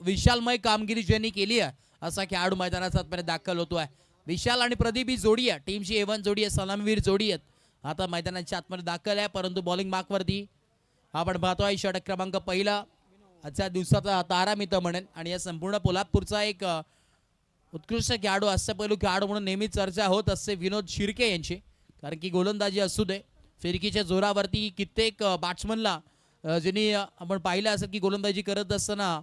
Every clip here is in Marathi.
विशालमय कामगिरी ज्यांनी केली आहे असा खेळाडू मैदानात आतमध्ये दाखल होतोय. विशाल आणि प्रदीप ही जोडी आहे, टीमची A1 जोडी आहे, सलामीवीर जोडी आहेत. आता मैदानाच्या आतमध्ये दाखल आहे, परंतु बॉलिंग मार्कवरती आपण पाहतोय षटक क्रमांक पहिला आजच्या दिवसाचा तारा मी तर म्हणेन. आणि या संपूर्ण पोलादपूरचा एक उत्कृष्ट खेळाडू, अष्टपैलू खेळाडू म्हणून नेहमी चर्चा होत असते विनोद शिर्के यांची. कारण की गोलंदाजी असू दे, फिरकीच्या जोरावरती कित्येक बॅट्समनला ज्यांनी आपण पाहिलं असेल की गोलंदाजी करत असताना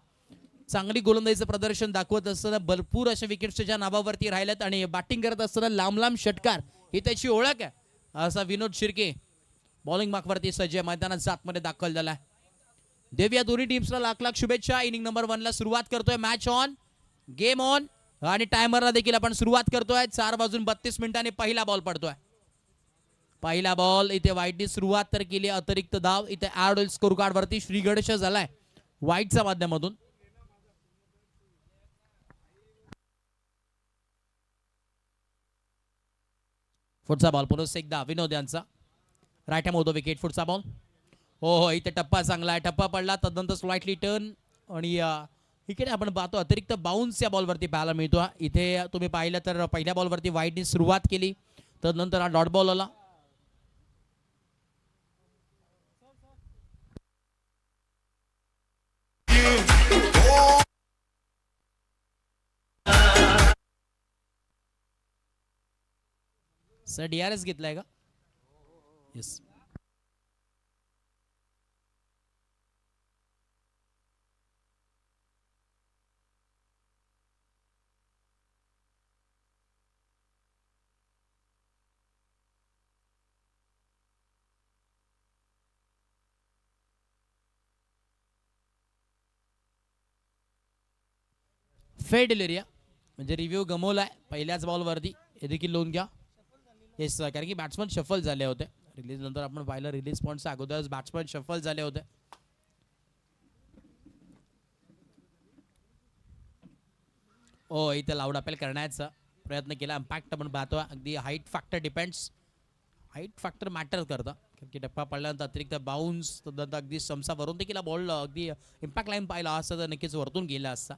चांगली गोलंदाजीचं प्रदर्शन दाखवत असताना भरपूर अशा विकेट्स त्याच्या नावावरती राहिल्यात आणि बॅटिंग करत असताना लांब लांब षटकार ही त्याची ओळख आहे. असा विनोद शिर्के बॉलिंग मार्कवरती सज्ज मैदानात आतमध्ये दाखल झाला. देवया दोन्ही टीम्सला लाख लाख शुभेच्छा. इनिंग नंबर 1 ला सुरुवात करतोय. मॅच ऑन, गेम ऑन आणि टायमरला देखील आपण सुरुवात करतोय. 4:32 पहिला बॉल पडतोय. पहिला बॉल इथे वाईटनी सुरुवात तर केली, अतिरिक्त धाव इथे ऍड होईल स्कोर कार्ड वरती. श्री गणेश झालाय वाईटच्या माध्यमातून. पुढचा बॉल पुन्हा एकदा विनोद यांचा राईट हँड होतो विकेट. पुढचा बॉल हो इथे टप्पा चांगला आहे, टप्पा पडला तदनंतर स्लाइटली टर्न आणि इकडे आपण पाहतो अतिरिक्त बाउन्स या बॉलवरती पाहायला मिळतो. इथे तुम्ही पाहिलं तर पहिल्या बॉलवरती वाईटनी सुरुवात केली, तदनंतर हा डॉट बॉल आला. सर DRS घेतलाय का? येस. फेड डिलिरिया म्हणजे रिव्ह्यू गमवलाय पहिल्याच बॉलवरती, हे देखील लोन घ्या. येस, कारण की बॅट्समन शफल झाले होते. रिलीज नंतर आपण पाहिलं रिलीज पॉईंटच्या अगोदरच बॅट्समन शफल झाले होते. इथे लाऊड अपील करण्याचा प्रयत्न केला. इम्पॅक्ट आपण पाहतो अगदी height factor depends, height factor matter करतं. कारण की टप्पा पडल्यानंतर अतिरिक्त बाउन्स तदनंतर अगदी समसा वरून देखील बॉल अगदी इम्पॅक्ट लाईन पाहिला असता तर नक्कीच वरतून गेला असता.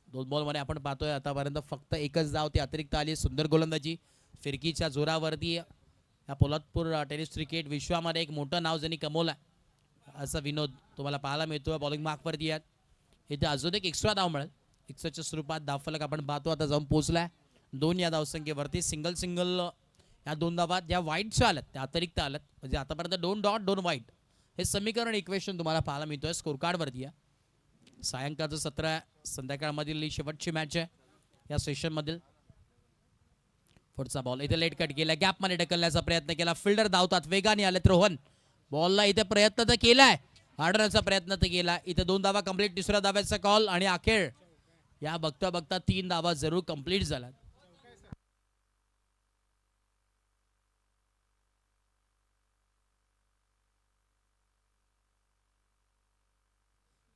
2 बॉलमध्ये आपण पाहतोय आतापर्यंत फक्त एकच धाव ती अतिरिक्त आली. सुंदर गोलंदाजी फिरकीच्या जोरावरती या पोलादपूर टेनिस क्रिकेट विश्वामध्ये एक मोठं नाव ज्यांनी कमवलं असा विनोद तुम्हाला पाहायला मिळतोय. बॉलिंग मार्कवरती आहेत. इथे अजून एक एक्स्ट्रा धाव मिळेल. एक्स्ट्राच्या स्वरूपात धावफलक आपण पाहतो आता जाऊन पोहोचलाय 2 या धावसंख्येवरती. सिंगल सिंगल या 2 धावात ज्या वाईटच्या आल्यात त्या अतिरिक्त आल्यात, म्हणजे आतापर्यंत 2 डॉट 2 वाईट हे समीकरण इक्वेशन तुम्हाला पाहायला मिळतोय स्कोर कार्डवरती. सायंकाळचं 17 संध्याकाळमधील शेवटची मॅच आहे या सेशन मधील. पुढचा बॉल इथे लेट कट केला, गॅप मध्ये ढकलण्याचा प्रयत्न केला. फिल्डर धावतात, वेगाने आलेत. रोहन बॉलला इथे प्रयत्न तर केलाय, आडण्याचा प्रयत्न तर केला. इथे 2 धावा कंप्लीट, तिसऱ्या धाव्याचा कॉल आणि अखेर या बघता बघता 3 धावा जरूर कंप्लीट झाल्या.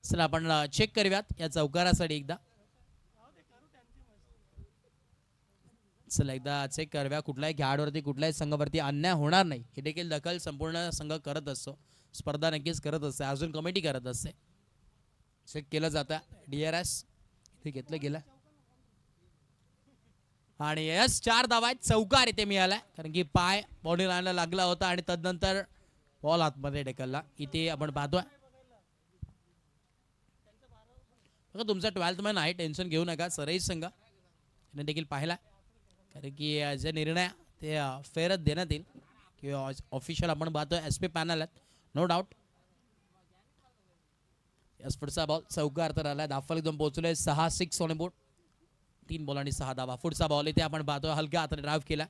चला आपण चेक करूयात या चौकारासाठी एकदा. चला एकदा चेक करूया. कुठल्याही खेळाडूवरती कुठल्याही संघावरती अन्याय होणार नाही हे देखील दखल संपूर्ण संघ करत असतो. स्पर्धा नक्कीच करत असते, अजून कमिटी करत असते. चेक केलं जातं. DRS इथे घेतलं गेलं आणि यस 4 धावा आहेत. चौकार इथे मिळालाय कारण की पाय बॉडी लाईनला लागला होता आणि तदनंतर बॉल आतमध्ये ढकलला. इथे आपण पाहतोय तुमचा 12th मॅन आहे, टेन्शन घेऊ नका. सरई संघ देखील पाहिला कारण की जे निर्णय ते फेरच देण्यात येईल किंवा ऑफिशियल आपण पाहतोय SP पॅनल आहेत नो डाऊट. यस पुढचा बॉल चौकार तर आला. धावफलक एकदम पोहोचलोय 6 ऑन बोर्ड, 3 बॉल आणि 6 धावा. पुढचा बॉल इथे आपण पाहतोय हलक्या हाताने ड्राईव्ह केला.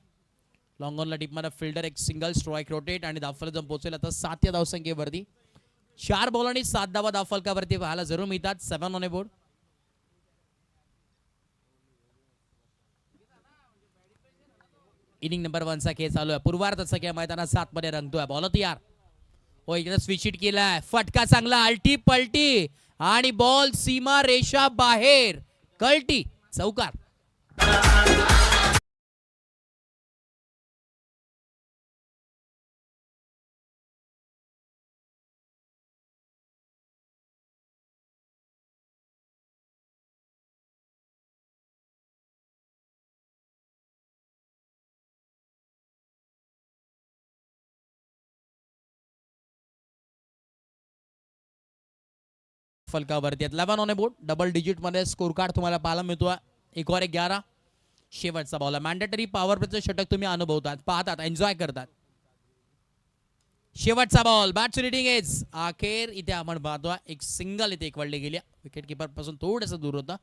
लॉंग ऑनला टीपमध्ये फिल्डर एक सिंगल स्ट्राईक रोटेट आणि धावफलक एकदम पोहोचले आता 7 या धावसंख्येवरती. 4 बॉल आणि 7 धावा धावफलकावरती पाहायला जरूर मिळतात. 7 ऑन बोर्ड. इनिंग नंबर 1 चा खेळ चालू आहे. पूर्वार्धाचा खेळ मैदानात 7 मध्ये रंगतोय. बॉल तयार. इकडे स्विच हिट केलाय, फटका चांगला, अल्टी पलटी आणि बॉल सीमा रेषा बाहेर, कल्टी, चौकार. फलकावरती 11 ऑन बोर्ड, डबल डिजिट मध्ये स्कोर कार्ड तुम्हाला पाहायला मिळतो. 1/11 शेवटचा बॉल. मॅन्डेटरी पॉवर प्लेचं षटक तुम्ही अनुभवतात, पाहतात, एन्जॉय करतात. शेवटचा बॉल, बॅटची रिडिंग एज. अखेर इथे आपण पाहतो एक सिंगल इथे एकवडली गेली. विकेट किपर पासून थोडंसं दूर होता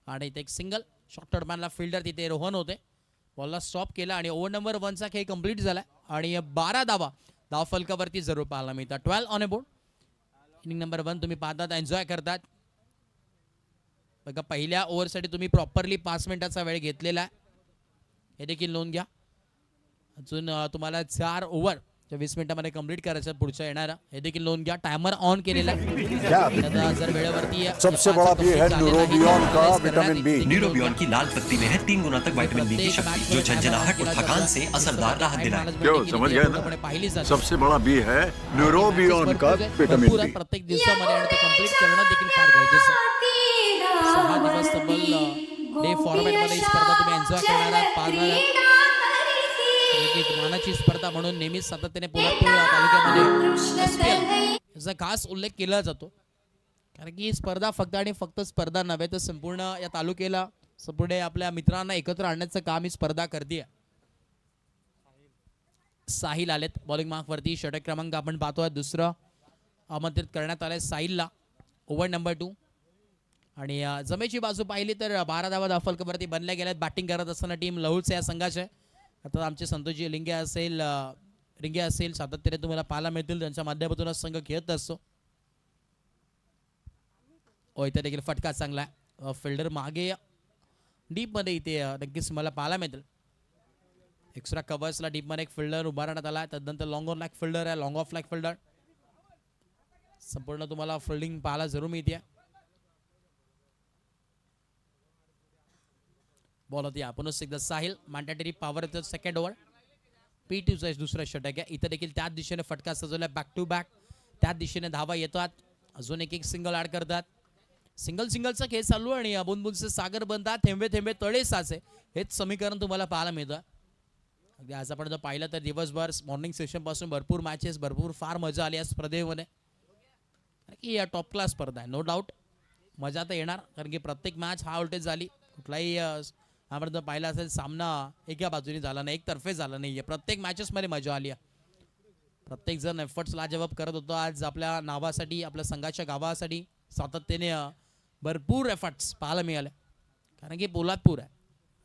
आणि इथे एक सिंगल. शॉर्ट मॅनला फिल्डर तिथे रोहन होते, बॉलला स्टॉप केला आणि ओव्हर नंबर 1चा खेळ कंप्लीट झाला आणि 12 धाव फलकावरती जरूर पाहायला मिळतात. 12 ऑन बोर्ड. इनिंग नंबर 1 तुम्ही पाहतात, एन्जॉय करतात. बघा पहिल्या ओव्हरसाठी तुम्ही प्रॉपरली 5 मिनिटाचा वेळ घेतलेला आहे, हे देखील नोंद घ्या. अजून तुम्हाला 4 ओव्हर 20 मिनिटांमध्ये कंप्लीट करायचं पुढच्या येणारा, हे देखील नोंद घ्या. टायमर ऑन केलेला आहे. जर वेळेवरती सबसे बड़ा भी है न्यूरोबियन का विटामिन बी. न्यूरोबियन की लाल पत्ती में है 3 गुना तक विटामिन बी की शक्ति जो झंझनाहट और थकान से असरदार राहत दिलाए. क्यों समझ गए ना? सबसे बड़ा बी है न्यूरोबियन का विटामिन बी. प्रत्येक दिवसामध्ये आणि ते कंप्लीट करणं देखील फार गरजेचं आहे. 6 दिवस तब्बल डे फॉर्मॅट मध्ये ही स्पर्धा तुम्ही एन्जॉय करणार आहात, पाहणार आहात. मानाची स्पर्धा म्हणून नेहमीच सातत्याने पोलादपूर तालुक्यामध्ये SPL याचा खास उल्लेख केला जातो, कारण की ही स्पर्धा फक्त आणि फक्त स्पर्धा नव्हे तर संपूर्ण या तालुक्याला, संपूर्ण आपल्या मित्रांना एकत्र आणण्याचं काम ही स्पर्धा करते. साहिल आलेत बॉलिंग मार्क वरती. षटक क्रमांक आपण पाहतोय दुसरं आमंत्रित करण्यात आलंय साहिलला, ओव्हर नंबर 2. आणि जमेची बाजू पाहिली तर 12 धावा फलकावरती बनल्या गेल्यात. बॅटिंग करत असताना टीम लहुलचे या संघाचे. आता आमचे संतोषजी रिंगे असेल सातत्याने तुम्हाला पाहायला मिळतील, त्यांच्या माध्यमातून संघ खेळत असतो. इथे देखील फटका चांगला आहे. फिल्डर मागे डीप मध्ये इथे नक्कीच मला पाहायला मिळतील. एक्स्ट्रा कव्हर्सला डीप मध्ये एक फिल्डर उभारण्यात आला आहे. त्यानंतर लॉंग ऑन लॅग फिल्डर आहे, लॉंग ऑफ लॅग फिल्डर. संपूर्ण तुम्हाला फिल्डिंग पाहायला जरूर मिळते. बॉल होती आपणच एकदा Sahil. Mandatory power second over. P2चा दुसरा षटक आहे. इथं देखील त्याच दिशेने फटका सजवला, बॅक टू बॅक त्याच दिशेने धावा येतात. अजून एक सिंगल ऍड करतात. सिंगलचा खेळ चालू आणि बुनबुनचे सागर बनतात, थेंबे थेंबे तळे साचे, हेच समीकरण तुम्हाला पाहायला मिळतं. अगदी आज आपण जर पाहिलं तर दिवसभर मॉर्निंग सेशन पासून भरपूर मॅचेस, भरपूर फार मजा आली या स्पर्धेमध्ये. की या टॉप क्लास स्पर्धा आहे, नो डाऊट मजा तर येणार, कारण की प्रत्येक मॅच हा व्होल्टेज झाली. कुठलाही आपण जर पाहिलं असेल सामना एका बाजूने झाला नाही, एकतर्फे झाला नाहीये. प्रत्येक मॅचेस मध्ये मजा आली आहे. प्रत्येक जण एफर्ट्स लाजवाब करत होतो. आज आपल्या नावासाठी, आपल्या संघाच्या गावासाठी सातत्याने भरपूर एफर्ट्स पाहायला मिळाले, कारण की पोलादपूर आहे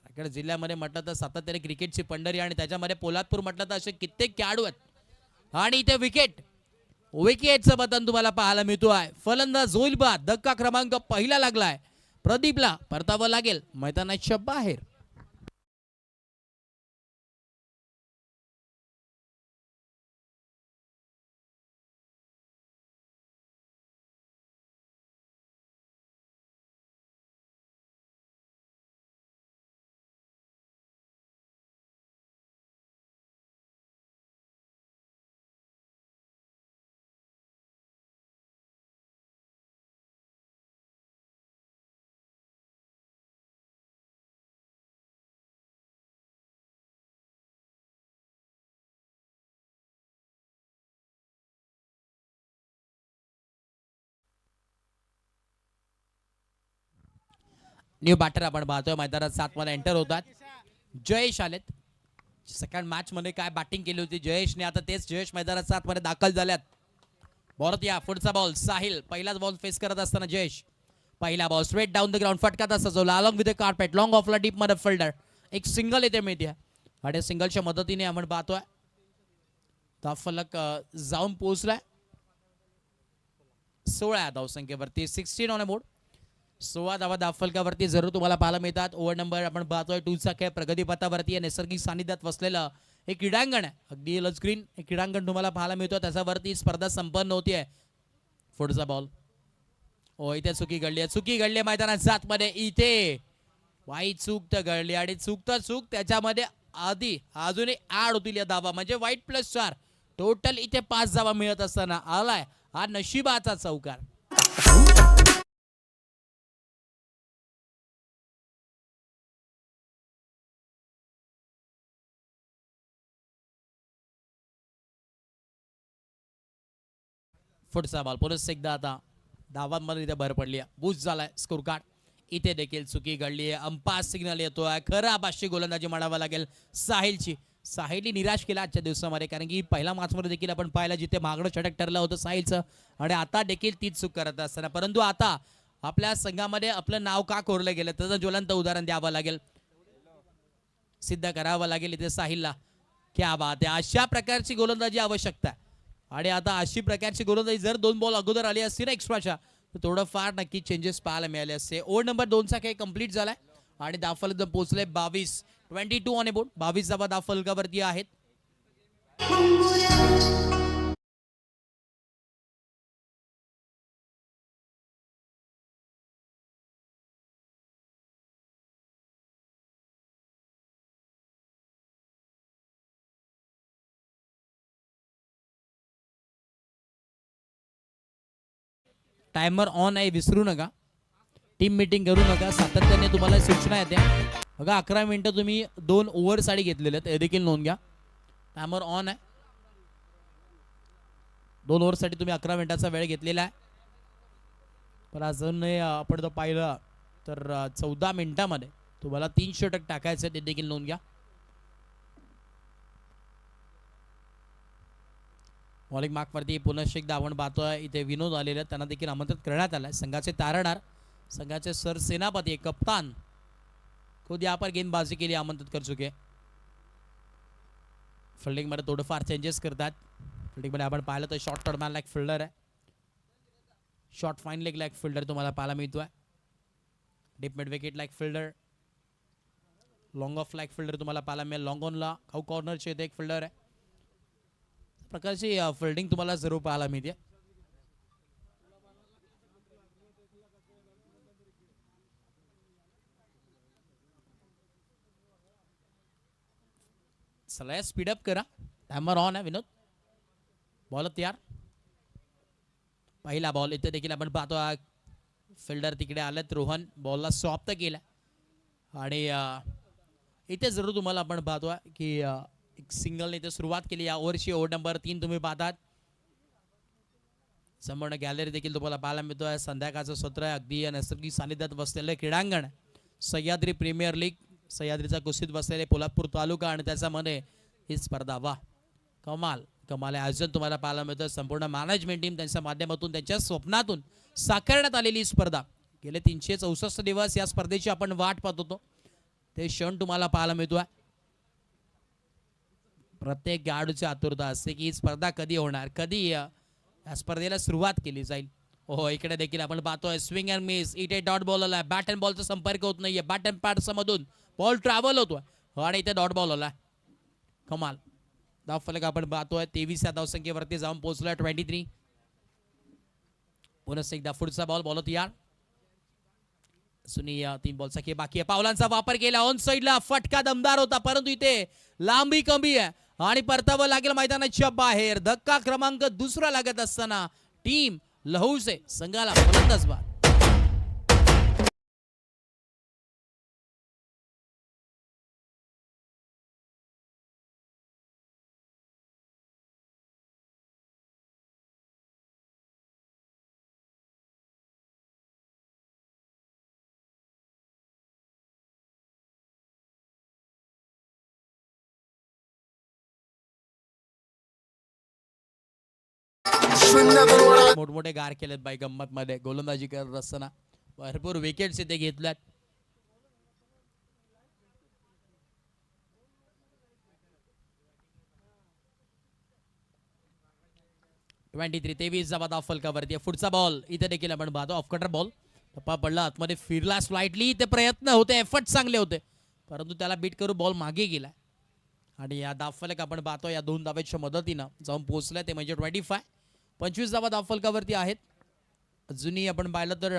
रायगड जिल्ह्यामध्ये म्हटलं तर सातत्याने क्रिकेटची पंढरी, आणि त्याच्यामध्ये पोलादपूर म्हटलं तर असे कित्येक खेळाडू आहेत. आणि इथे विकेटचं बटन तुम्हाला पाहायला मिळतो आहे. फलंदाज होईल बाद. धक्का क्रमांक पहिला लागलाय. प्रदीपला परतावं लागेल मैदानाच्या बाहेर. न्यू बॅटर आपण पाहतोय मैदानात 7 मध्ये एंटर होतात. जयेश आलेत. सेकंड मॅच मध्ये काय बॅटिंग केली होती जयेशने, आता तेच जयेश मैदानात 7 मध्ये दाखल झाल्यात. बॉलत या पुढचा बॉल साहिल. पहिलाच बॉल फेस करत असताना जयेश. पहिला ball straight down the ground, फटका तसा सजवला along with the carpet, long ऑफला डीप मध्ये फिल्डर. एक सिंगल इथे मिळते आणि सिंगलच्या मदतीने आपण पाहतोय फलक जाऊन पोहोचलाय 16 धावसंख्येवरती. 16 ऑन बोर्ड. 16 धावा फलकावरती जरूर तुम्हाला पाहायला मिळतात. ओव्हर नंबर आपण पाहतोय 2चा खेळ प्रगतीपथावरती नैसर्गिक सानिध्यात वसलेलं एक क्रीडांगण आहे, अगदी लस ग्रीन एक क्रीडांगण तुम्हाला पाहायला मिळतो. त्याच्यावरती स्पर्धा संपन्न होती आहे. पुढचा बॉल इथे चुकी घडली मैदानात 7 मध्ये. इथे वाईट चूक तर घडली आणि चूक त्याच्यामध्ये आधी अजूनही ऍड होतील या धावा, म्हणजे वाईट +4 टोटल इथे 5 धावा मिळत असताना आलाय हा नशिबाचा चौकार. पुढचा बॉल पुरुष एकदा आता धावांमध्ये इथे भर पडली आहे. बूस्ट झालाय स्कोर कार्ड. इथे देखील चुकी घडली आहे. अंपायर सिग्नल येतोय. खरं आबाशी गोलंदाजी म्हणावं लागेल साहिलची. साहिलने निराश केला आजच्या दिवसामध्ये, कारण की पहिल्या मॅचमध्ये देखील आपण पाहिलं जिथे मागणं षटक ठरलं होतं साहिलचं, आणि आता देखील तीच चूक करत असताना, परंतु आता आपल्या संघामध्ये आपलं नाव का कोरलं गेलं त्याचं ज्वलंत उदाहरण द्यावं लागेल, सिद्ध करावं लागेल इथे साहिलला. क्या बात आहे. अशा प्रकारची गोलंदाजी आवश्यकता आहे. आणि आता अशी प्रकारची गोलंदाजी जर 2 बॉल अगोदर आली असती ना एक्स्ट्राच्या, तर थोडं फार नक्की चेंजेस पाहायला मिळाले असते. ओव्हर नंबर 2चा खेळ कंप्लीट झालाय आणि धावफलक पोहोचले 22 ऑन बोर्ड. 22 धावा धावफलकावरती आहेत. टायमर ऑन आहे, विसरू नका. टीम मीटिंग करू नका, सातत्याने तुम्हाला सूचना येते. बघा 11 मिनिटं तुम्ही 2 ओव्हरसाठी घेतलेले आहेत, हे देखील नोंद घ्या. टायमर ऑन आहे. 2 ओव्हरसाठी तुम्ही 11 मिनिटाचा वेळ घेतलेला आहे. पण अजून आपण जर पाहिलं तर 14 मिनिटामध्ये तुम्हाला 3 षटक टाकायचे, ते देखील नोंद घ्या. बॉलिंग मार्कवरती पुन्हा एकदा आपण पाहतोय इथे विनोद आलेले आहेत, त्यांना देखील आमंत्रित करण्यात आलं आहे. संघाचे तारणहार, संघाचे सरसेनापती, कप्तान खुद यहाँ पर गेंदबाजी के लिए आमंत्रित कर चुके. फिल्डिंग मध्ये थोडंफार चेंजेस करतात. फिल्डिंग मध्ये आपण पाहिलं तर शॉर्ट टर्म लाईक फिल्डर आहे, short fine leg like fielder तुम्हाला पाहायला मिळतोय. Deep mid wicket like fielder, long of like fielder तुम्हाला पाहायला मिळेल. लॉंग ऑनला खाऊ कॉर्नरचे इथे एक फिल्डर आहे. प्रकारची फिल्डिंग तुम्हाला जरूर पाहायला मिळते. चला स्पीडअप करा. टायमर ऑन आहे विनोद. बॉल तयार. पहिला बॉल इथे देखील आपण पाहतो फिल्डर तिकडे आलेत. रोहन बॉलला सॉफ्ट केला आणि इथे जरूर तुम्हाला आपण पाहतो की एक सिंगलने इथे सुरुवात केली या ओव्हरची. ओव्हर नंबर 3 तुम्ही पाहतात. संपूर्ण गॅलरी देखील तुम्हाला पाहायला मिळतोय. संध्याकाळचं सत्र आहे, अगदी नैसर्गिक सानिध्यात बसलेलं क्रीडांगण. सह्याद्री प्रीमियर लीग, सह्याद्रीचा कुस्तीत बसलेले पोलादपूर तालुका आणि त्याच्यामध्ये ही स्पर्धा. वा कमाल कमाल आयोजन तुम्हाला पाहायला मिळतं. संपूर्ण मॅनेजमेंट टीम त्यांच्या माध्यमातून, त्यांच्या स्वप्नातून साकारण्यात आलेली स्पर्धा. गेले 364 दिवस या स्पर्धेची आपण वाट पाहत होतो, ते क्षण तुम्हाला पाहायला मिळतोय. प्रत्येक खेळाडूची आतुरता असते की ही स्पर्धा कधी होणार, कधी या स्पर्धेला सुरुवात केली जाईल. हो इकडे देखील आपण पाहतोय स्विंग अँड मिस. इथे डॉट बॉल आला. बॅट अँड बॉलचा संपर्क होत नाहीये. बॅट अँड पॅडच्या मधून बॉल ट्रॅव्हल होतोय आणि इथे डॉट बॉल आला. कमाल. धावफलक आपण पाहतोय 23 या धावसंख्येवरती जाऊन पोहोचलाय 23. पुन्हा एकदा पुढचा बॉल. बॉल तयार. सुनिया 3 बॉलचा खेळ बाकी आहे. पावलांचा वापर केला. ऑन साइडला फटका दमदार होता, परंतु इथे लांबी कमी आहे आणि परतावं लागेल मैदानाच्या बाहेर. धक्का क्रमांक 2 लागत असताना टीम लहूसे संघाला फलंदाज बाद. मोठमोठे गार केलेत बाई गंमत मध्ये गोलंदाजी करत असताना. भरपूर विकेट्स इथे घेतल्यात. तेवीस जावा धावफलकावरती. पुढचा बॉल इथे देखील आपण पाहतो ऑफ कटर बॉल. टप्पा पडला, आतमध्ये फिरला स्लाइटली. ते प्रयत्न होते, एफर्ट चांगले होते, परंतु त्याला बीट करून बॉल मागे गेला आणि या धावफलक आपण पाहतो या 2 धावेच्या मदतीनं जाऊन पोहोचलाय, ते म्हणजे 25 धावा धावफलकावरती आहेत. अजूनही आपण पाहिलं तर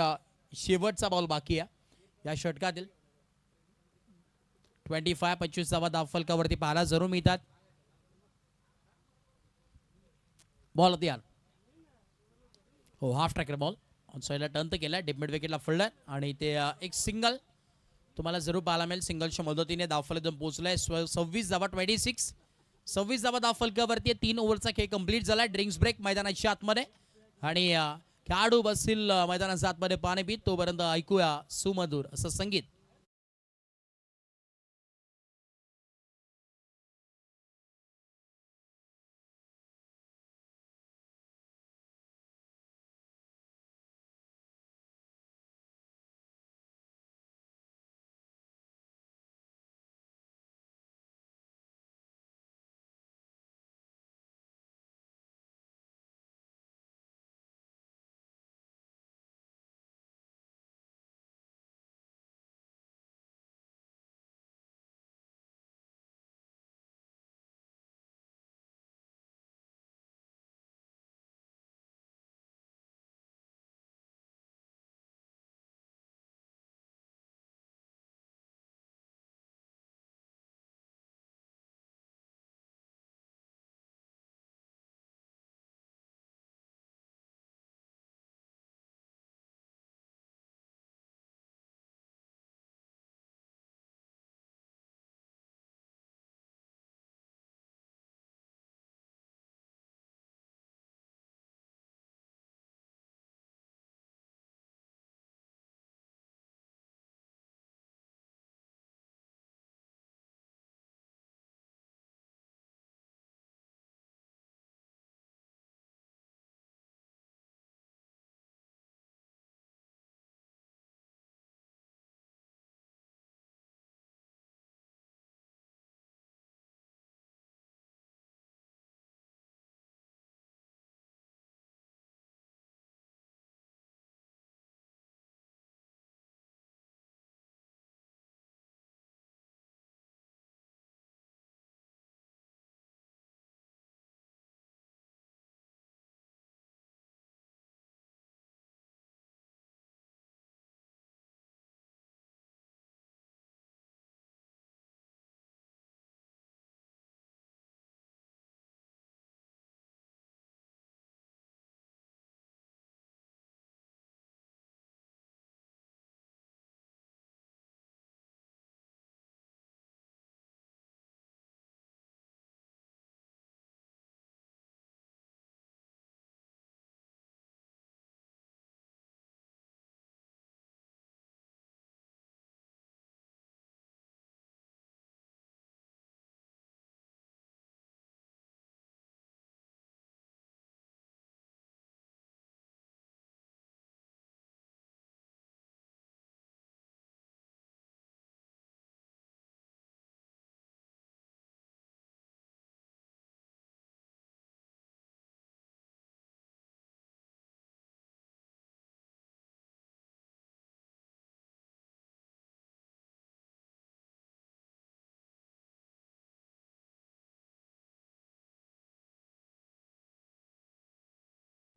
शेवटचा बॉल बाकी आहे या षटकातील. 25 धावा धावफलकावरती पाहायला जरूर मिळतात. बॉल तयार. हो हाफ ट्रॅकर बॉल ऑन साइडला टर्न तर केला. डीप मिड विकेटला फिल्डर आणि ते एक सिंगल तुम्हाला जरूर पाहायला मिळेल. सिंगलच्या मदतीने धावफलक जाऊन पोहोचलाय. 26 धावा 26 धावा धावफलकावरती. 3 ओव्हरचा खेळ कंप्लीट झाला. ड्रिंक्स ब्रेक मैदानाच्या आतमध्ये आणि खेळाडू बसतील मैदानाच्या आतमध्ये पाणी पित, तोपर्यंत ऐकूया सुमधुर असं संगीत.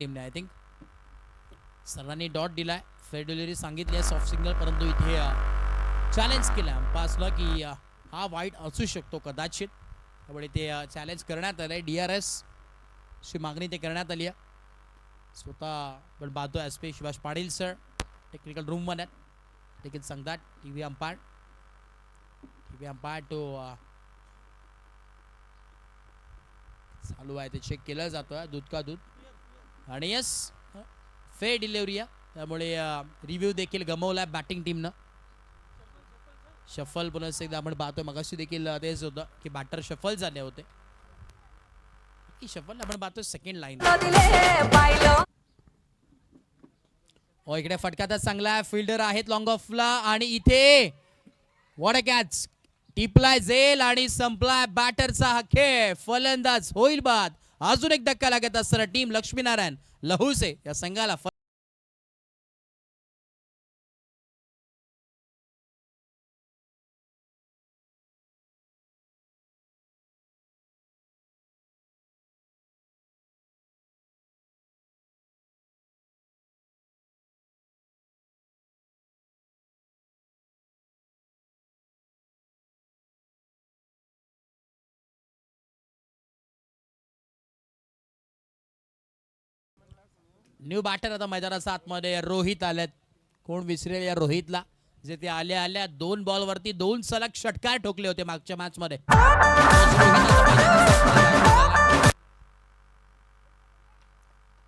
टीमने आय थिंक सरांनी डॉट दिलाय, फेअर डिलिव्हरी सांगितली आहे सॉफ्ट सिग्नल, परंतु इथे चॅलेंज केलं अंपायर्सला की हा वाईट असू शकतो कदाचित, त्यामुळे ते चॅलेंज करण्यात आलंय. DRS ची मागणी ते करण्यात आली आहे. स्वतः पण पाहतो S P Shivash Patil sir technical room मध्ये देखील सांगतात टीव्ही अंपायर तो चालू आहे, ते चेक केलं जातोय दूध का दूध, आणि यस फेअर डिलिव्हरी आहे, त्यामुळे रिव्ह्यू देखील गमवलाय बॅटिंग टीमनं. शफल पुन्हा एकदा आपण पाहतोय, मगाशी देखील तेच होतं की बॅटर शफल झाले होते, की शफल आपण पाहतोय सेकंड लाईन. इकडे फटकाचा चांगला आहे, फिल्डर आहेत लॉंग ऑफला, आणि इथे व्हॉट अ कॅच, टिपलाय झेल आणि संपलाय बॅटरचा हा खेळ. फलंदाज होईल बाद. अजून एक धक्का लागत असताना टीम लक्ष्मीनारायण लहुसे या संघाला न्यू बॅटर आता मैदानाच्या आतमध्ये रोहित आलेत. कोण विसरेल या रोहितला, जे ते आल्या आल्या 2 बॉलवरती 2 सलग षटकार ठोकले होते मागच्या मॅच मध्ये.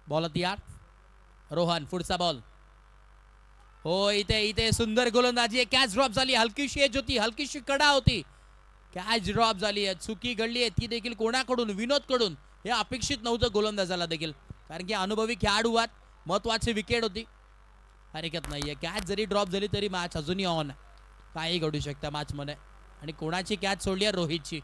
बॉल तयार, रोहन पुढचा बॉल. हो इथे इथे सुंदर गोलंदाजी. कॅच ड्रॉप झाली. हलकीशी एज होती, हलकीशी कडा होती. कॅच ड्रॉप झाली आहे. चुकी घडली आहे ती देखील कोणाकडून? विनोद कडून. हे अपेक्षित नव्हतं गोलंदाजाला देखील, कारण की अनुभवी खेळाडू आहेत. महत्वाची विकेट होती. हरकत नाहीये. कॅच जरी ड्रॉप झाली तरी मॅच अजूनही ऑन. काही घडू शकतं मॅच मध्ये. आणि कोणाची कॅच सोडली आहे? रोहितची.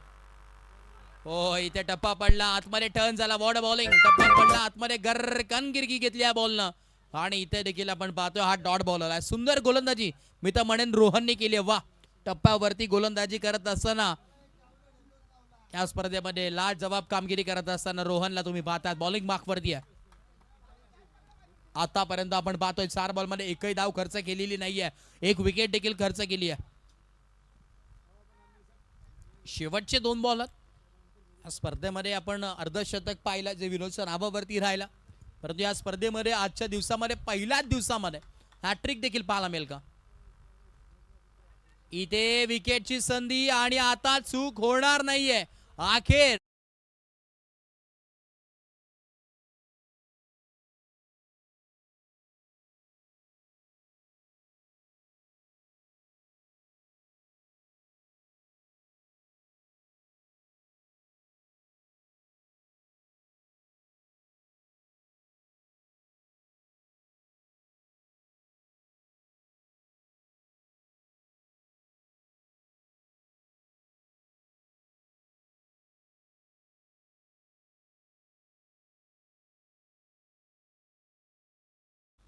हो इथे टप्पा पडला, आतमध्ये टर्न झाला. वॉर्ड बॉलिंग. टप्पा पडला आतमध्ये, गरकन गिरकी घेतली या बॉलनं. आणि इथे देखील आपण पाहतोय हा डॉट बॉलर आहे. सुंदर गोलंदाजी मी तर म्हणेन रोहनने केली. वा, टप्प्यावरती गोलंदाजी करत असताना या स्पर्धेमध्ये लाजवाब कामगिरी करत असताना रोहनला तुम्ही पाहतात बॉलिंग मार्कवरती आहे. आतापर्यंत आपण पाहतोय 4 बॉलमध्ये एकही धाव खर्च केलेली नाहीये. एक विकेट देखील खर्च केली आहे. शेवटचे 2 बॉल या स्पर्धेमध्ये आपण अर्धशतक पाहिलं जे विनोदच्या नावावरती राहिला. परंतु या स्पर्धेमध्ये आजच्या दिवसामध्ये पहिल्याच दिवसामध्ये हॅट्रिक देखील पाहायला मिळेल का? इथे विकेटची संधी आणि आता चूक होणार नाहीये. अखेर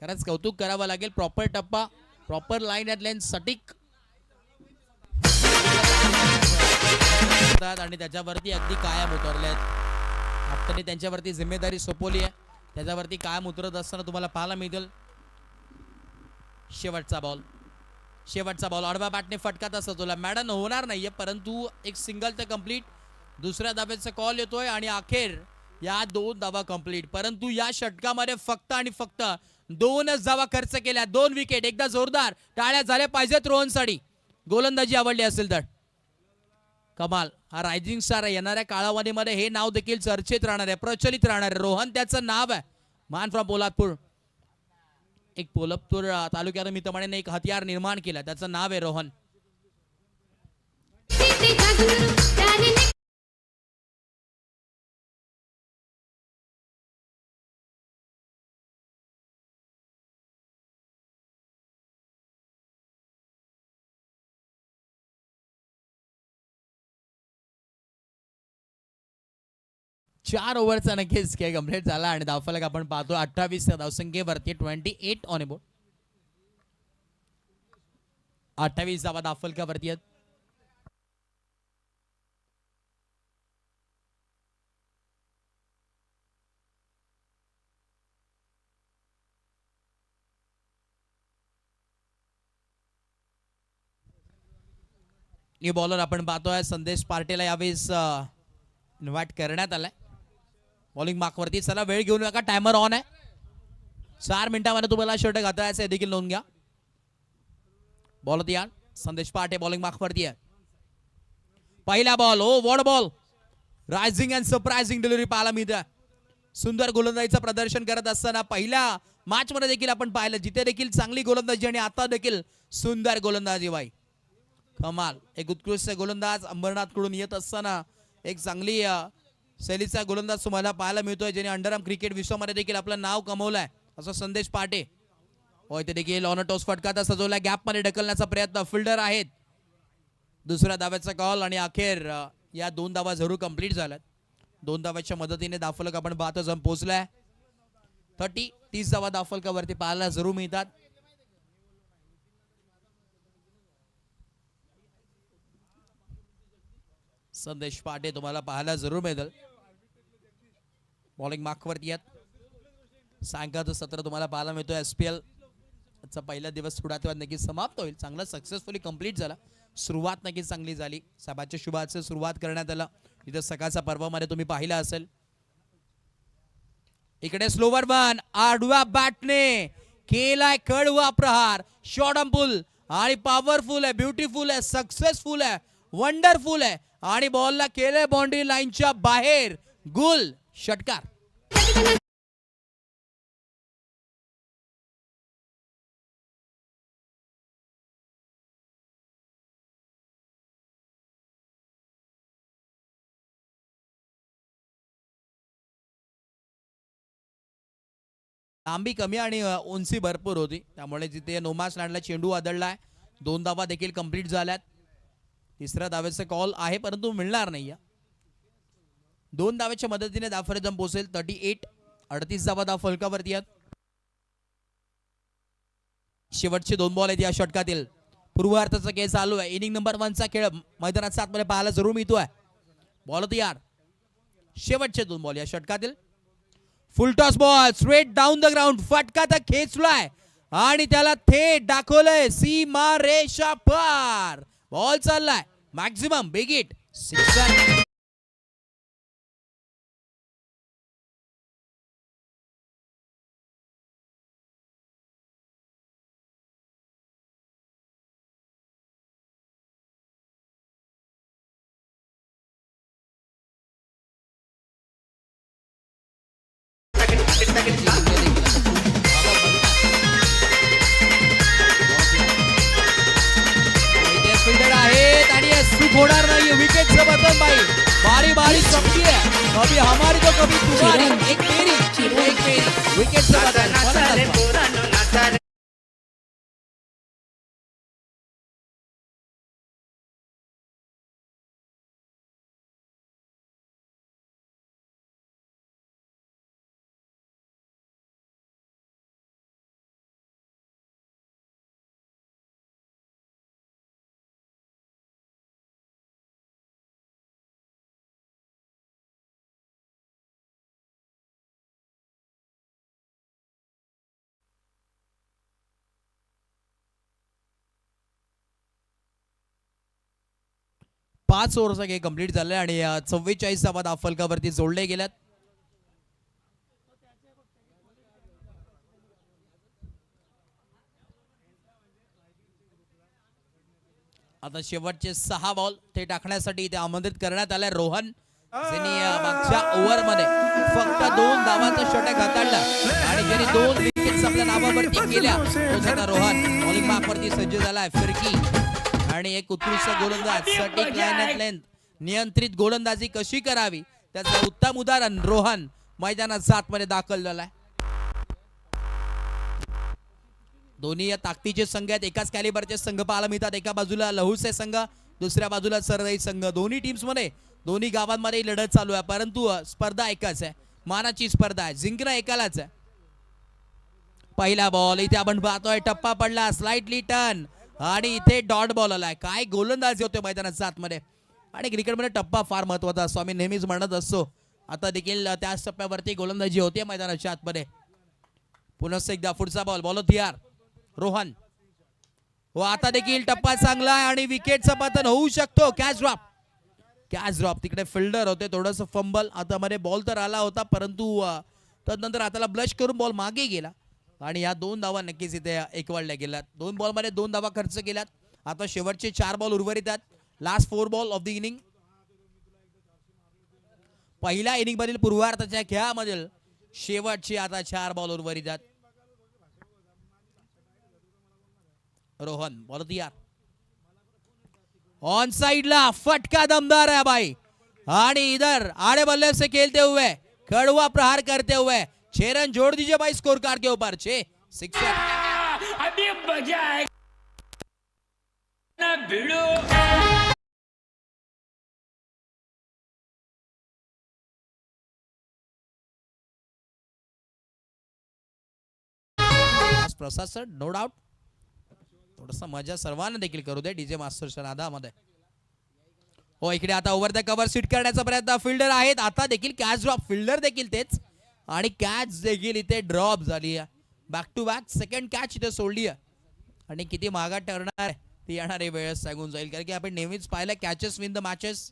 खरंच कौतुक करावं लागेल. प्रॉपर टप्पा, प्रॉपर लाईन ॲट लेन्थ सटीक आणि त्याच्यावरती अगदी कायम उतरले आहेत. कॅप्टनने त्यांच्यावरती जिम्मेदारी सोपवली आहे. त्याच्यावरती कायम उतरत असताना तुम्हाला पाहायला मिळेल. शेवटचा बॉल आडव्या बॅटने फटकात सजवला. मॅडम होणार नाहीये, परंतु एक सिंगल तर कंप्लीट. दुसऱ्या धाब्याचा कॉल येतोय आणि अखेर या 2 धावा कंप्लीट. परंतु या षटकामध्ये फक्त आणि फक्त 2च धावा खर्च केल्या. 2 विकेट. एकदा जोरदार टाळ्या झाल्या पाहिजेत रोहनसाठी. गोलंदाजी आवडली असेल तर कमाल. हा रायझिंग स्टार आहे. येणाऱ्या कालावधीमध्ये हे नाव देखील चर्चेत राहणार आहे, प्रचलित राहणार आहे. रोहन त्याचं नाव आहे. मान फ्रॉम पोलादपूर. एक पोलादपूर तालुक्यात मी तर म्हणेन एक हत्यार निर्माण केलं. त्याचं नाव आहे रोहन. चार ओव्हरचा नक्कीच खेळ कंप्लीट झाला आणि धावफलक आपण पाहतो 28 धावसंख्येवरती 28 ऑन बोर्ड. 28 धावा धावफलकावरती आहेत. न्यू बॉलर आपण पाहतोय संदेश पार्टीला यावेळेस इन्व्हाइट करण्यात आलाय बॉलिंग मार्कवरती. चला वेळ घेऊन नका, टायमर ऑन आहे. 4 मिनिटांमध्ये तुम्हाला षटक हाताळायचं आहे, देखील नोंद घ्या. बॉल तयार. संदेश पाटे बॉलिंग मार्कवरती आहे. पहिला ball. Oh what ball. Rising and surprising delivery पाहायला मिळते. सुंदर गोलंदाजीचं प्रदर्शन करत असताना पहिल्या मॅच मध्ये देखील आपण पाहिलं, जिथे देखील चांगली गोलंदाजी आणि आता देखील सुंदर गोलंदाजी. बाई कमाल. एक उत्कृष्ट गोलंदाज अंबरनाथ कडून येत असताना एक चांगली शैलीचा गोलंदाज तुम्हाला पाहायला मिळतोय, ज्याने अंडरआर्म क्रिकेट विश्वामध्ये देखील आपलं नाव कमवलंय, असं संदेश पाटे. हो इथे देखील ऑन टॉस फटकाचा सजवला. गॅप मध्ये ढकलण्याचा प्रयत्न. फिल्डर आहेत. दुसऱ्या धाव्याचा कॉल आणि अखेर या 2 धावा जरूर कंप्लीट झाल्यात. 2 धाव्याच्या मदतीने धावफलक आपण पाहतो जम पोहोचलाय. 30 धावा धावफलकावरती पाहायला जरूर मिळतात. संदेश पाटे तुम्हाला पाहायला जरूर मिळेल. बॉलिंग मार्कवरती आहेत. सायंकाळचं सत्र तुम्हाला पाहायला मिळतोय. SPL चा पहिला दिवस थोड्या वेळात नक्कीच समाप्त होईल. चांगला सक्सेसफुली कंप्लीट झाला. सुरुवात नक्कीच चांगली झाली. साबाच्या शुभाचं सुरुवात करण्यात आला. इथं सकाळच्या पर्वामध्ये तुम्ही पाहिलं असेल. इकडे स्लोवर वन आडव्या बॅटने केलाय कडवा प्रहार. शॉर्ट ऑन पुल आणि पॉवरफुल आहे, ब्युटिफुल आहे, सक्सेसफुल आहे, वंडरफुल आहे आणि बॉलला केले बाउंड्री लाईनच्या बाहेर. गुल षटकार. लांबी कमी आणि उंची भरपूर होती, त्यामुळे जिथे नोमास लँडला चेंडू आदळलाय. 2 धावा देखील कंप्लीट झाल्यात. तिसऱ्या धावेचा कॉल आहे परंतु मिळणार नाही. 2 धावेच्या मदतीने धावफलक पोहोचेल 38. 38 धावा धाव फलकावरती आहेत. शेवटचे 2 बॉल आहेत या षटकातील. पूर्वार्धाचा खेळ चालू आहे. इनिंग नंबर 1 चा खेळ मैदानात 7 मध्ये पाहायला जरूर मिळतोय. बॉल तयार. शेवटचे 2 बॉल या षटकातील. Full toss ball straight down the ground. फटका तर खेचलाय आणि त्याला थेट दाखवलंय सीमा रेषा पार. बॉल चाललाय मॅक्झिमम बिग हिट 6. फिल्डर आहेत आणि चूक होणार नाही. विकेटचं बटन बाई बारी बारी सबकी है. कभी हमारी तो कभी तुम्हारी. एक पेरी विकेटचं बटन. पाच ओव्हरचा खेळ कंप्लीट झालाय आणि 44 धावा धाव फलकावरती जोडले गेल्यात. आता शेवटचे 6 बॉल ते टाकण्यासाठी इथे आमंत्रित करण्यात आले. रोहन ज्यांनी मागच्या ओव्हर मध्ये फक्त 2 धावांचा षटक हाताळला आणि ज्यांनी 2 विकेट्स आपल्या नावावरती केल्या तोच आता रोहन बॉलिंग मार्कवरती सज्ज झालाय. फिरकी आणि एक उत्कृष्ट गोलंदाज. सटीक लाईन एट लेंथ नियंत्रित गोलंदाजी कशी करावी त्याचं उत्तम उदाहरण रोहन मैदानात 7 मध्ये दाखल झालाय. दोन्ही या ताकदीचे संघ आहेत. एकाच कॅलिबरचे संघ पाहायला मिळतात. एका बाजूला लहूचे संघ, दुसऱ्या बाजूला सरदाई संघ. दोन्ही टीम्स मध्ये दोन्ही गावांमध्ये लढत चालू आहे परंतु स्पर्धा एकच आहे. मानाची स्पर्धा आहे. जिंकणं एकालाच आहे. पहिला बॉल इथे आपण पाहतोय टप्पा पडला. स्लाइटली टर्न आणि इथे डॉट बॉल आलाय. काय गोलंदाजी होते मैदानात 7 मध्ये. आणि क्रिकेटमध्ये टप्पा फार महत्वाचा असतो आम्ही नेहमीच म्हणत असतो. आता देखील त्याच टप्प्यावरती गोलंदाजी होते मैदानाच्या आतमध्ये. पुन्हा एकदा पुढचा बॉल. बॉल तयार. रोहन हो आता देखील टप्पा चांगला आहे आणि विकेटचं पतन होऊ शकतो. कॅच ड्रॉप तिकडे फिल्डर होते. थोडंसं फंबल. आता मध्ये बॉल तर आला होता परंतु तदनंतर हाताला ब्लश करून बॉल मागे गेला आणि या 2 धावा नक्कीच इथे एकवडल्या गेल्यात. 2 बॉल मध्ये 2 धावा खर्च केल्यात. आता शेवटचे 4 बॉल उर्वरित आहेत. Last 4 ball of the inning. पहिल्या इनिंग मधील पूर्वार्धाच्या खेळामधील शेवटचे आता 4 बॉल उर्वरित आहेत. रोहन बॉल तयार. ऑन साइड ला फटका दमदार है भाई आणि इधर आड़े बल्ले से खेलते हुए कड़वा प्रहार करते हुए 6 रन जोड़ दीजिए भाई स्कोर कार्ड के ऊपर. 6 सिक्सर. अभी मजा आएगा ना भिड़ो. प्रसाद सर नो डाउट. थोडासा मजा सर्वांना देखील करू दे डीजे मास्टरच्या नादामध्ये. हो इकडे आता ओव्हर द कव्हर सीट करण्याचा प्रयत्न. फिल्डर आहेत. आता देखील कॅच ड्रॉप. फिल्डर देखील तेच आणि कॅच देखील इथे ड्रॉप झाली आहे. Back to back second catch इथे सोडली आहे आणि किती मागात ठरणार आहे ती येणारी वेळच सांगून जाईल. कारण की आपण नेहमीच पाहिलं कॅचेस विन द मॅचेस.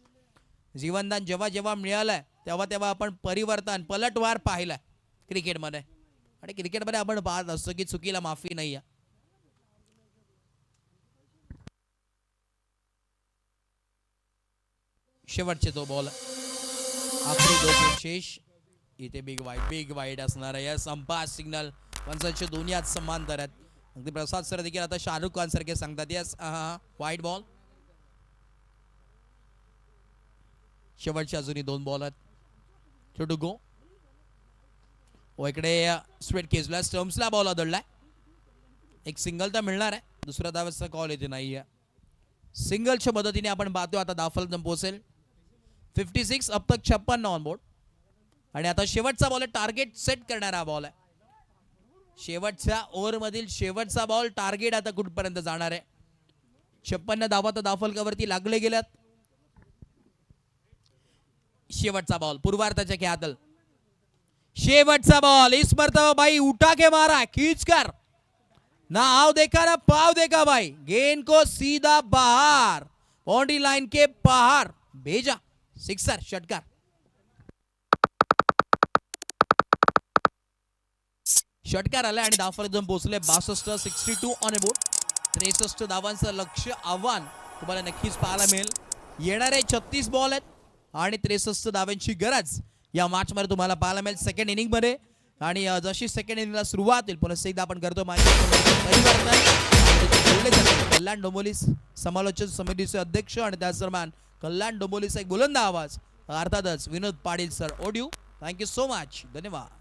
जीवनदान जेव्हा जेव्हा मिळालंय तेव्हा तेव्हा आपण परिवर्तन पलटवार पाहिलाय क्रिकेटमध्ये आणि क्रिकेटमध्ये आपण पाहत असतो की चुकीला माफी नाही आहे. शेवटचे 2 बॉल आखरी 2 खेळ शेष. इथे बिग वाईड असणार आहे. या संपास सिग्नल पंचांचे दोन्ही आज समांतर आहेत. अगदी प्रसाद सर देखील आता शाहरुख खान सारखे सांगतात यस वाईड बॉल. शेवटचे अजूनही 2 बॉल आहेत. To go. व इकडे स्ट्रेट केजला स्टम्प्सला बॉल आदळलाय. एक सिंगल तर मिळणार आहे, दुसऱ्या धावेचा कॉल येते नाहीये. सिंगलच्या मदतीने आपण पाहतो आता धावफलक पोहोचेल 56. अब तक 56 ऑन बोर्ड. आणि आता शेवटचा बॉल आहे, टार्गेट सेट करणारा बॉल आहे. शेवटच्या ओव्हर मधील शेवटचा बॉल, टार्गेट आता कुठपर्यंत जाणार आहे. 56 धावा तर धावफलकावरती लागले गेल्यात. शेवटचा बॉल पूर्वार्धाच्या खेळातल शेवटचा बॉल. इस मर्तबा भाई उठा के मारा, खींच कर ना आओ देखा ना पाव देखा भाई, गेंद को सीधा बाहर बाउंड्री लाइन के बाहर भेजा. सिक्सर, षटकार. षटकार आला आणि धावफलक जाऊन पोहोचले 62. 62 ऑन अ बोर्ड. 63 धावांचं लक्ष्य आव्हान तुम्हाला नक्कीच पाहायला मिळेल. येणारे 36 बॉल आहेत आणि 63 धावांची गरज या मॅच मध्ये तुम्हाला पाहायला मिळेल सेकंड इनिंग मध्ये. आणि जशी सेकंड इनिंगला सुरुवात होईल पुन्हा एकदा आपण करतो कल्याण डोंबिवली समालोचन समितीचे अध्यक्ष आणि त्याच दरम्यान कल्याण डोंबिवलीचा एक बुलंद आवाज अर्थातच Vinod Patil sir. Audio thank you so much, धन्यवाद.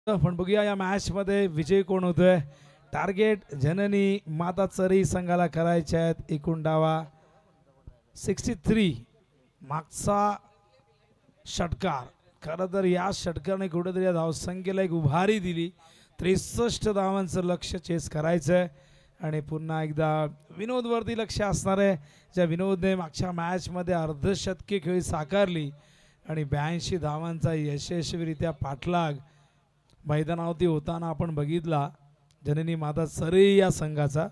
आपण बघूया या मॅच मध्ये विजय कोण होतोय. टार्गेट जननी माता चरी संघाला करायचे आहेत एकूण डावा 63. मागचा षटकार, खरं तर या षटकाने कुठेतरी या धावसंख्येला एक उभारी दिली. 63 धावांचं लक्ष्य चेस करायचंय आणि पुन्हा एकदा विनोद वरती लक्ष असणार आहे. ज्या विनोदने मागच्या मॅच मध्ये अर्धशतकी खेळी साकारली आणि 82 धावांचा यशस्वीरित्या पाठलाग मैदानावरती होताना आपण बघितला जननी माता सरी या संघाचा.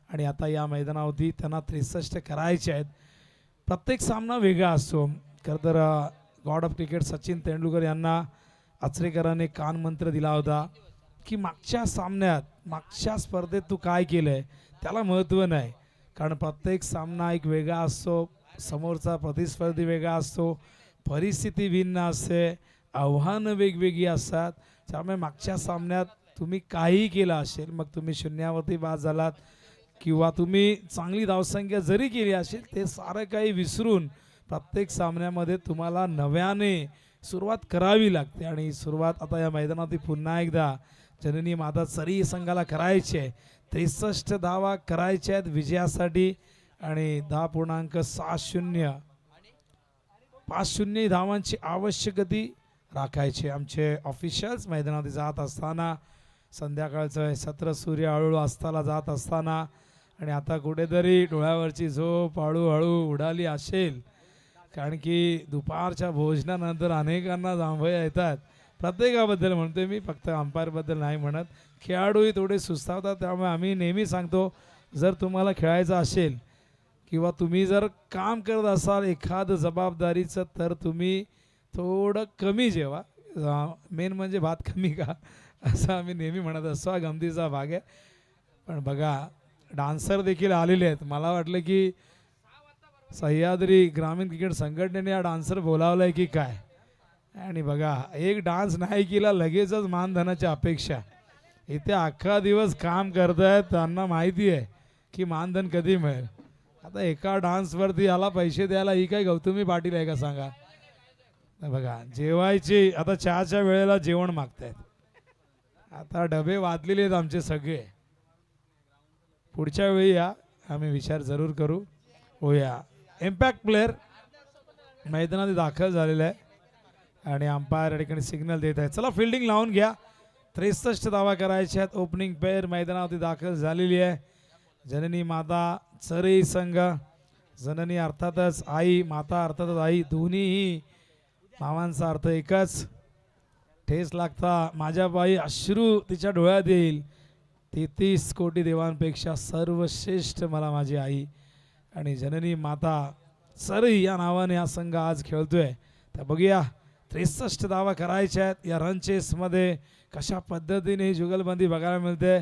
आणि आता या मैदानावरती त्यांना 63 करायचे आहेत. प्रत्येक सामना वेगळा असतो. खरं तर God of cricket Sachin Tendulkar यांना आचरेकरांनी कान मंत्र दिला होता की मागच्या सामन्यात मागच्या स्पर्धेत तू काय केलंय त्याला महत्त्व नाही, कारण प्रत्येक सामना एक वेगळा असतो, समोरचा प्रतिस्पर्धी वेगळा असतो, परिस्थिती भिन्न असते, आव्हानं वेगवेगळी असतात. त्यामुळे मागच्या सामन्यात तुम्ही काही केलं असेल, मग तुम्ही शून्यावरती बाद झालात किंवा तुम्ही चांगली धावसंख्या जरी केली असेल, ते सारं काही विसरून प्रत्येक सामन्यामध्ये तुम्हाला नव्याने सुरुवात करावी लागते. आणि सुरुवात आता या मैदानावरती पुन्हा एकदा जननी माता सरी संघाला करायची आहे. 63 धावा करायच्या आहेत विजयासाठी आणि 10.60 50 धावांची आवश्यकती राखायचे. आमचे ऑफिशियल्स मैदानात जात असताना संध्याकाळचं सत्र सूर्य हळूहळू अस्ताला जात असताना आणि आता कुठेतरी डोळ्यावरची झोप हळूहळू उडाली असेल, कारण की दुपारच्या भोजनानंतर अनेकांना जांभया येतात. प्रत्येकाबद्दल म्हणतोय मी, फक्त अंपायरबद्दल नाही म्हणत. खेळाडूही थोडे सुस्तावतात. त्यामुळे आम्ही नेहमी सांगतो, जर तुम्हाला खेळायचं असेल किंवा तुम्ही जर काम करत असाल एखादं जबाबदारीचं, तर तुम्ही थोडं कमी जेवा. मेन म्हणजे भात कमी का, असं आम्ही नेहमी म्हणत असतो. हा गमतीचा भाग आहे. पण बघा, डान्सर देखील आलेले आहेत. मला वाटलं की सह्याद्री ग्रामीण क्रिकेट संघटनेने हा डान्सर बोलावला आहे की काय. आणि बघा, एक डान्स नाही केला लगेचच मानधनाची अपेक्षा. इथे अख्खा दिवस काम करतायत, त्यांना माहिती आहे की मानधन कधी मिळेल. आता एका डान्सवरती याला पैसे द्यायला ही काय गौतमी पाटील आहे का सांगा. बघा, जेवायची आता चहाच्या वेळेला जेवण मागतायत. आता डबे वाजलेले आहेत आमचे सगळे. पुढच्या वेळी या, आम्ही विचार जरूर करू. होया, इम्पॅक्ट प्लेअर मैदानात दाखल झालेला आहे आणि अंपायर या ठिकाणी सिग्नल देत आहे. चला फिल्डिंग लावून घ्या. 63 धावा करायच्या आहेत. ओपनिंग पेअर मैदानावरती दाखल झालेली आहे. जननी माता चरई संघ. जननी अर्थातच आई, माता अर्थातच आई, दोन्हीही नावांचा अर्थ एकच. ठेस लागता माझ्या बाई अश्रू तिच्या डोळ्यात येईल. 33 कोटी देवांपेक्षा सर्वश्रेष्ठ मला माझी आई. आणि जननी माता चरई या नावाने हा संघ आज खेळतोय. तर बघूया, 63 धावा करायच्या आहेत. या रन चेसमध्ये कशा पद्धतीने ही जुगलबंदी बघायला मिळते.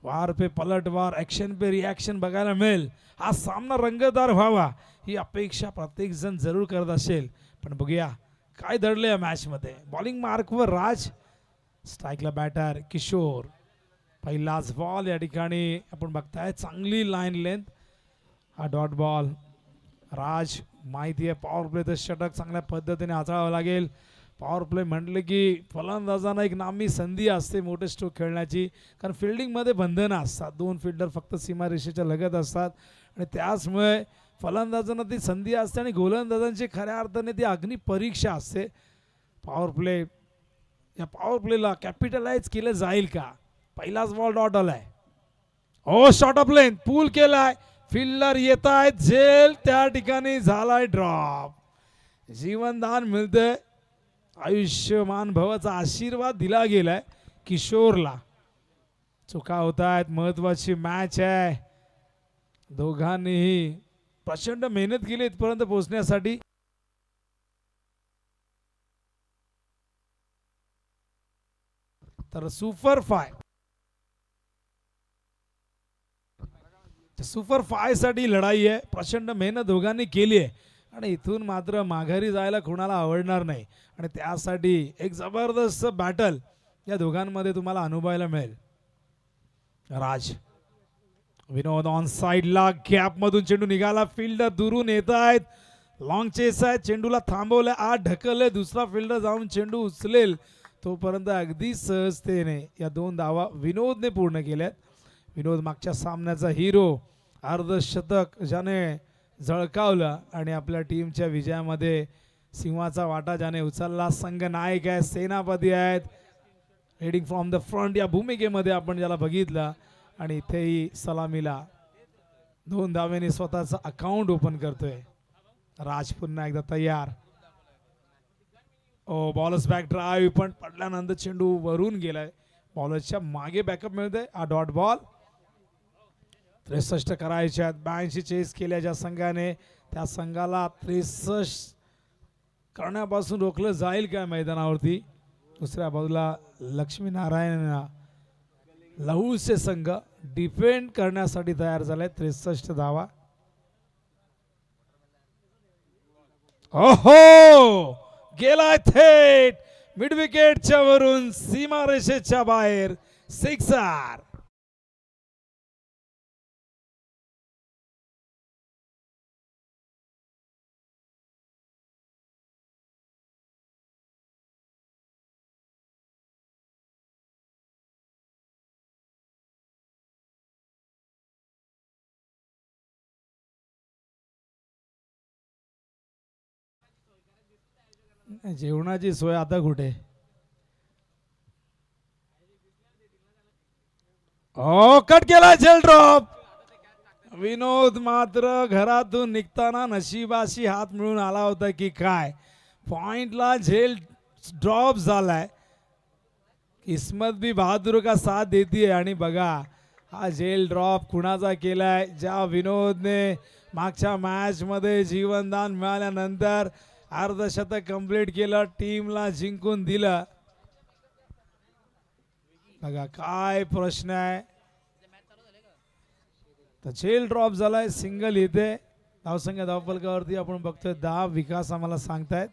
वार पे पलटवार, ॲक्शन पे रिॲक्शन बघायला मिळेल. हा सामना रंगतदार व्हावा ही अपेक्षा प्रत्येक जण जरूर करत असेल. पण बघूया काय दडले या मॅचमध्ये. बॉलिंग मार्कवर राज, स्ट्राईकला बॅटर किशोर. पहिलाच बॉल या ठिकाणी आपण बघताय, चांगली लाईन लेंथ. हा डॉट बॉल. राज, माहिती आहे पॉवर प्लेचं षटक चांगल्या पद्धतीने हाताळावं लागेल. पॉवर प्ले म्हटलं की फलंदाजांना एक नामी संधी असते मोठे स्ट्रोक खेळण्याची, कारण फिल्डिंगमध्ये बंधनं असतात. 2 फिल्डर फक्त सीमारेषेच्या लगत असतात आणि त्याचमुळे फलंदाजांना ती संधी असते आणि गोलंदाजांची खऱ्या अर्थाने ती अग्नी परीक्षा असते. पॉवर प्ले, या पॉवर प्लेला कॅपिटलाइज केलं जाईल का. पहिलाच बॉल डॉट आलाय. ओ शॉट ऑफ लेन, पूल केलाय, फिल्डर येत आहेत, झेल त्या ठिकाणी झालाय ड्रॉप. जीवनदान मिळतंय. आयुष्यमान भवाचा आशीर्वाद दिला गेलाय किशोरला. चुका होत आहेत, महत्वाची मॅच आहे. दोघांनीही प्रचंड मेहनत केली इथपर्यंत पोहोचण्यासाठी. तर सुपर 5 साठी लढाई आहे. प्रचंड मेहनत दोघांनी केली आहे आणि इथून मात्र माघारी जायला कोणाला आवडणार नाही. आणि त्यासाठी एक जबरदस्त बॅटल या दोघांमध्ये तुम्हाला अनुभवायला मिळेल. राज, विनोद ऑन साइडला, गॅप मधून चेंडू निघाला. फिल्डर दुरून येत आहेत, लॉंग चेस आहे. चेंडूला थांबवलं, आत ढकलले. दुसरा फिल्डर जाऊन चेंडू उचलेल तोपर्यंत अगदी सहजतेने या 2 धावा विनोदने पूर्ण केल्यात. विनोद मागच्या सामन्याचा हिरो, अर्धशतक ज्याने झळकावलं आणि आपल्या टीमच्या विजयामध्ये सिंहाचा वाटा ज्याने उचलला. संघ नायक आहे, सेनापती आहेत. हेडिंग फ्रॉम द फ्रंट या भूमिकेमध्ये आपण ज्याला बघितलं आणि इथेही सलामीला 2 धावेने स्वतःचा अकाउंट ओपन करतोय. राज पुन्हा एकदा तयार. ओ बॉलर्स बॅक ड्राईव्ह, पण पडल्यानंतर चेंडू वरून गेलाय. बॉलरच्या मागे बॅकअप मिळतोय. हा डॉट बॉल. 63 करायच्यात. 82 चेस केल्या ज्या संघाने, त्या संघाला 63 करण्यापासून रोखलं जाईल का मैदानावरती. दुसऱ्या बाजूला लक्ष्मीनारायण लहूचे संघ डिफेंड करण्यासाठी तयार झाले. 63 धावा. ओहो, गेलाय थेट मिड विकेटच्या वरून सीमारेषेच्या बाहेर. सिक्सर. जेवणाची सोय आता कुठे? हो, कट केला झेल ड्रॉप. विनोद मात्र घरातून निघताना नशिबाशी हात मिळून आला होता की काय. पॉइंटला झेल ड्रॉप झालाय. किस्मत भी बहादूर का साथ देती है. आणि बघा हा झेल ड्रॉप कुणाचा केलाय? ज्या विनोदने मागच्या मॅच मध्ये जीवनदान मिळाल्यानंतर अर्धशतक कंप्लीट केलं, टीमला जिंकून दिलं. बघा काय प्रश्न आहे. तर झेल ड्रॉप झालाय, सिंगल येते. धावसंख्या धावफलकावरती आपण बघतोय 10. विकास आम्हाला सांगतायत.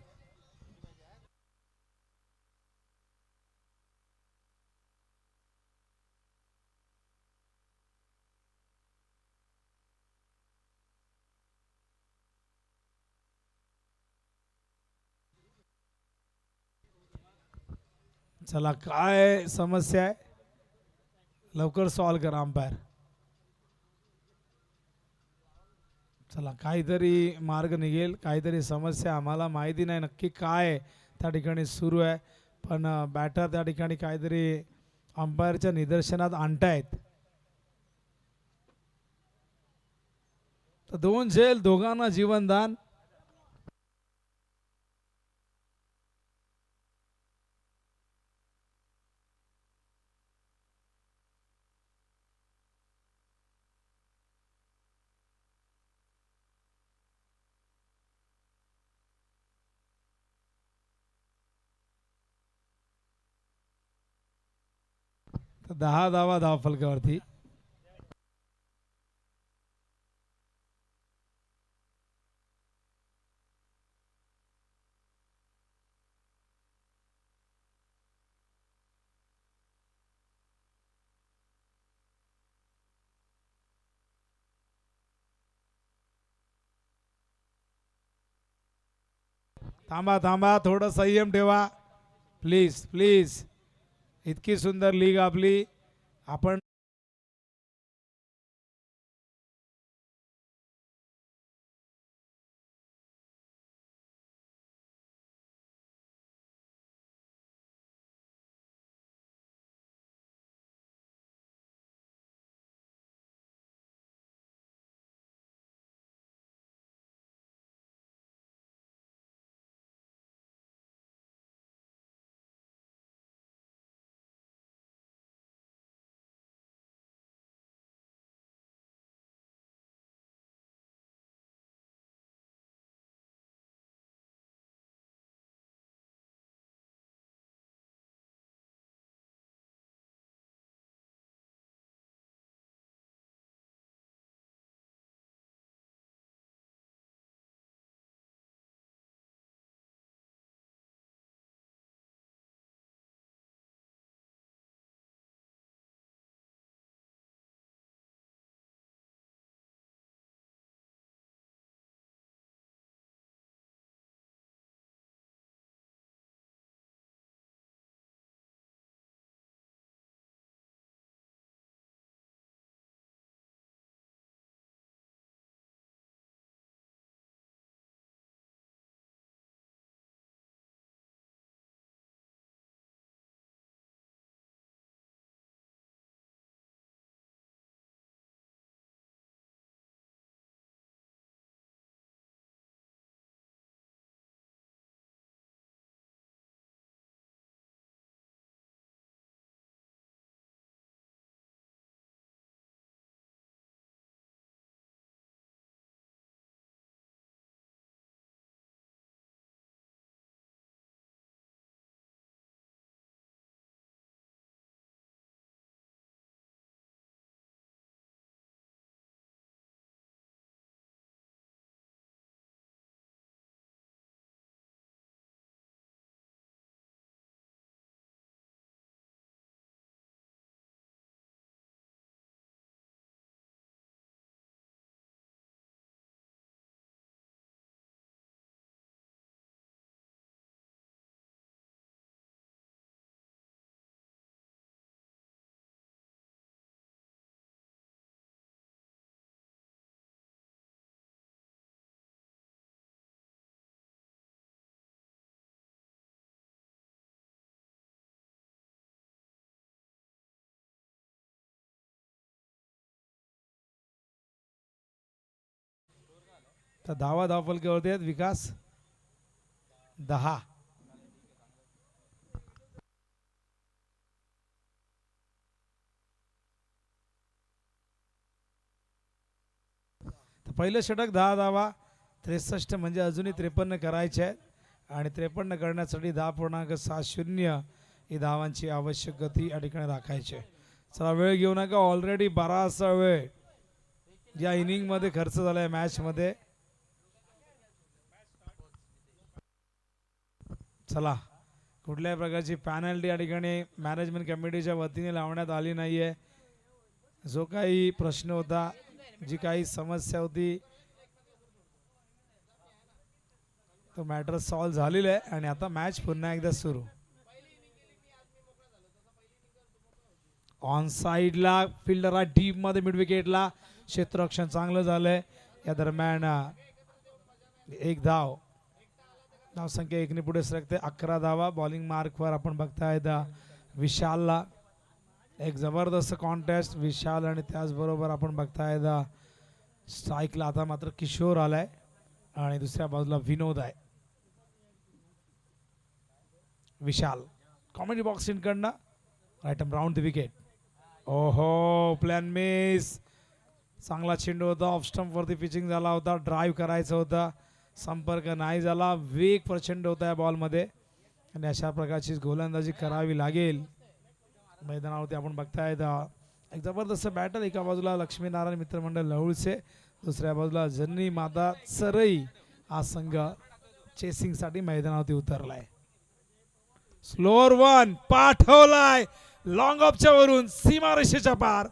चला काय समस्या आहे, लवकर सॉल्व करा अंपायर. चला काहीतरी मार्ग निघेल, काहीतरी समस्या आम्हाला माहिती नाही नक्की काय त्या ठिकाणी सुरू आहे, पण बॅटर त्या ठिकाणी काहीतरी अंपायरच्या निदर्शनात आणतायत. तर 2 झेल, दोघांना जीवनदान. तर 10 धावा धावफलकावरती. थांबा थांबा, थोडं संयम ठेवा प्लीज प्लीज. इतकी सुंदर लीग आपली, आपण तर धावा धावफलकावरती आहेत. विकास 10. पहिलं षटक 10 धावा, 63 म्हणजे अजूनही 53 करायचे आहेत आणि 53 करण्यासाठी 10.60 ही धावांची आवश्यक गती या ठिकाणी राखायची. चला वेळ घेऊ नका, ऑलरेडी 12 असा वेळ या इनिंग मध्ये खर्च झालाय मॅच मध्ये. चला कुठल्याही प्रकारची पॅनल्टी या ठिकाणी मॅनेजमेंट कमिटीच्या वतीने लावण्यात आली नाहीये. जो काही प्रश्न होता, जी काही समस्या होती, तो मॅटर सॉल्व्ह झालेला आहे आणि आता मॅच पुन्हा एकदा सुरू. ऑन साइडला फिल्डर डीप मध्ये मिड विकेटला क्षेत्ररक्षण चांगलं झालंय. या दरम्यान एक धाव, धावसंख्या 1 ने पुढे सरकते. 11 धावा. बॉलिंग मार्कवर आपण बघताय विशालला. एक जबरदस्त कॉन्टेस्ट विशाल आणि त्याचबरोबर आपण बघताय स्ट्राईकला आता मात्र किशोर आलाय आणि दुसऱ्या बाजूला विनोद आहे. विशाल कॉमेडी बॉक्स इनकडनं राईट राऊंड द विकेट. ओहो प्लॅन मिस. चांगला चेंडू होता, ऑफ स्टंप वरती पिचिंग झाला होता, ड्राईव्ह करायचं होता, संपर्क नाही झाला. वेग प्रचंड होता या बॉलमध्ये आणि अशा प्रकारची गोलंदाजी करावी लागेल. मैदानावरती आपण बघताय एक जबरदस्त बॅटल. एका बाजूला लक्ष्मीनारायण मित्रमंडळ लहुळसे, दुसऱ्या बाजूला जननी माता चरई हा संघ चेसिंग साठी मैदानावरती उतरलाय. स्लोअर वन पाठवलाय लॉंग ऑफच्या वरून सीमारेषेच्या पार.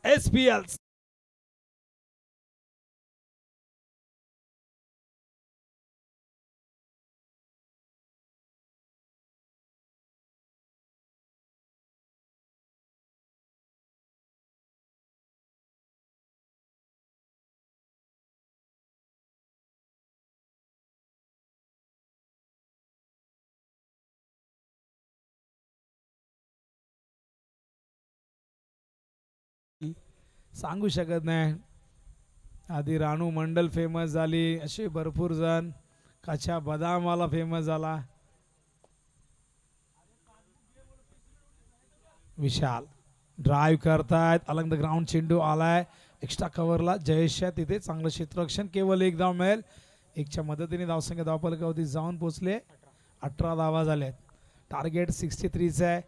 SPL सांगू शकत नाही. आधी रानू मंडल फेमस झाली, असे भरपूर जण. कच्चा बदामवाला फेमस झाला. विशाल ड्राईव्ह करतायत, अलंग द ग्राउंड चेंडू आलाय एक्स्ट्रा कव्हरला. जयेश तिथे चांगलं क्षेत्ररक्षण, केवळ एक धाव मिळेल. एकच्या मदतीने धावसंख्या धावफलकावरती जाऊन पोहोचले. 18 धावा झाल्यात. टार्गेट 63 आहे.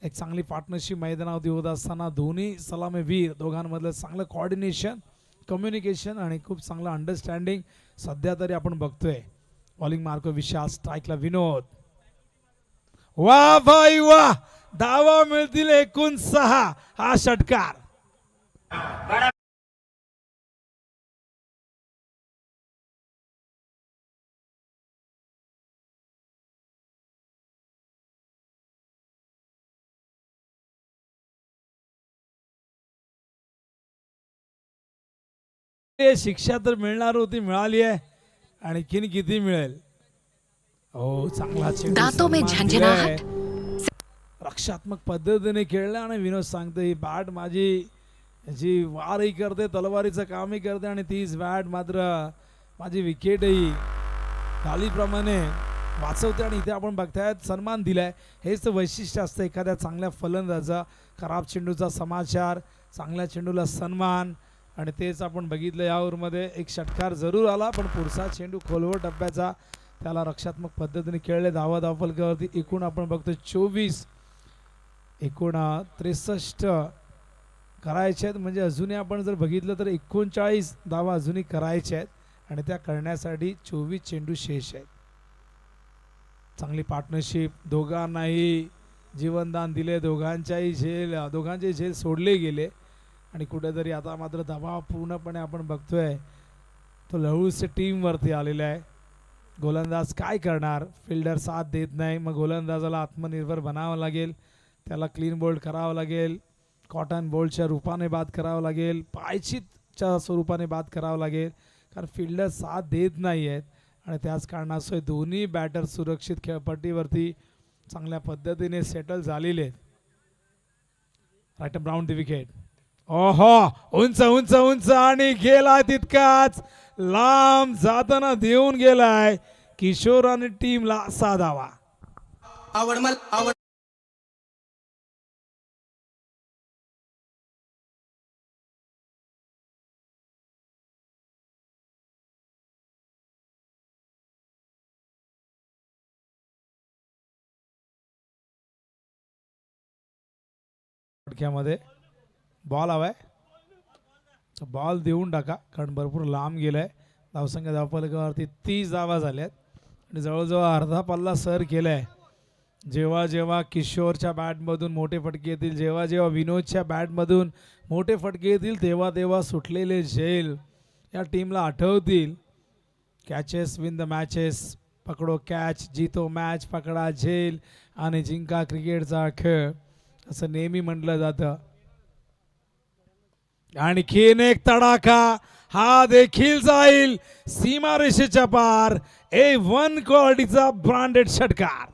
एक चांगली पार्टनरशिप मैदानावरती होत असताना दोन्ही सलामीवीर दोघांमधलं चांगलं कोऑर्डिनेशन, कम्युनिकेशन आणि खूप चांगलं अंडरस्टँडिंग सध्या तरी आपण बघतोय. बॉलिंग मार्क विशाल, स्ट्राईकला विनोद. वा भाई वा, धावा मिळतील एकूण 6. हा षटकार शिक्षा तर मिळणार होती, मिळाली आहे. आणि किती मिळेल. हो चांगला दांतों में झंझनाहट. रक्षात्मक पद्धतीने खेळला आणि विनोद सांगतो ही बॅट माझी जी वारही करते, तलवारीचं कामही करते आणि तीच बॅट मात्र माझी विकेटही खालीप्रमाणे वाचवते. आणि इथे आपण बघतायत सन्मान दिलाय. हेच तर वैशिष्ट्य असतं एखाद्या चांगल्या फलंदाजा. खराब चेंडूचा समाचार, चांगल्या चेंडूला सन्मान, आणि तेच आपण बघितलं या ओव्हरमध्ये. एक षटकार जरूर आला पण पुढचा चेंडू खोलवर टप्प्याचा, त्याला रक्षात्मक पद्धतीने खेळले. धावा धावफलकावरती एकूण आपण बघतो 24, एकूण 63 करायचे आहेत. म्हणजे अजूनही आपण जर बघितलं तर 39 धावा अजूनही करायच्या आहेत आणि त्या करण्यासाठी 24 चेंडू शेष आहेत. चांगली पार्टनरशिप, दोघांनाही जीवनदान दिले, दोघांचे झेल सोडले गेले. आणि कुठेतरी आता मात्र दबाव पूर्णपणे आपण बघतोय तो लहुळसे टीमवरती आलेला आहे. गोलंदाज काय करणार, फिल्डर साथ देत नाही, मग गोलंदाजाला आत्मनिर्भर बनावं लागेल. त्याला क्लीन बोल्ड करावं लागेल, कॉटन बोल्डच्या रूपाने बाद करावं लागेल, पायचीतच्या स्वरूपाने बाद करावं लागेल, कारण फिल्डर साथ देत नाही आहेत. आणि त्याच कारणास्तव दोन्ही बॅटर सुरक्षित खेळपट्टीवरती चांगल्या पद्धतीने सेटल झालेले आहेत. Right round the wicket. ओहो उंच उंच उंच आणि गेला तितकाच लांब जाताना देऊन गेलाय किशोर आणि टीमला 6 धावा. फटक्यामध्ये बॉल हवाय, बॉल देऊन टाका कारण भरपूर लांब गेलाय. धावसंख्या धावफलकावरती 30 धावा झाल्यात आणि जवळजवळ अर्धा पल्ला सर केलाय. जेव्हा जेव्हा किशोरच्या बॅटमधून मोठे फटके येतील, जेव्हा जेव्हा विनोदच्या बॅटमधून मोठे फटके येतील, तेव्हा तेव्हा सुटलेले झेल या टीमला आठवतील. कॅचेस विन द मॅचेस, पकडो कॅच, जीतो मॅच, पकडा झेल आणि जिंका क्रिकेटचा खेळ असं नेहमी म्हटलं जातं. आणखीन एक तडाखा, हा देखील जाईल सीमारेषेच्या पार. A1 क्वालिटीचा ब्रँडेड षटकार.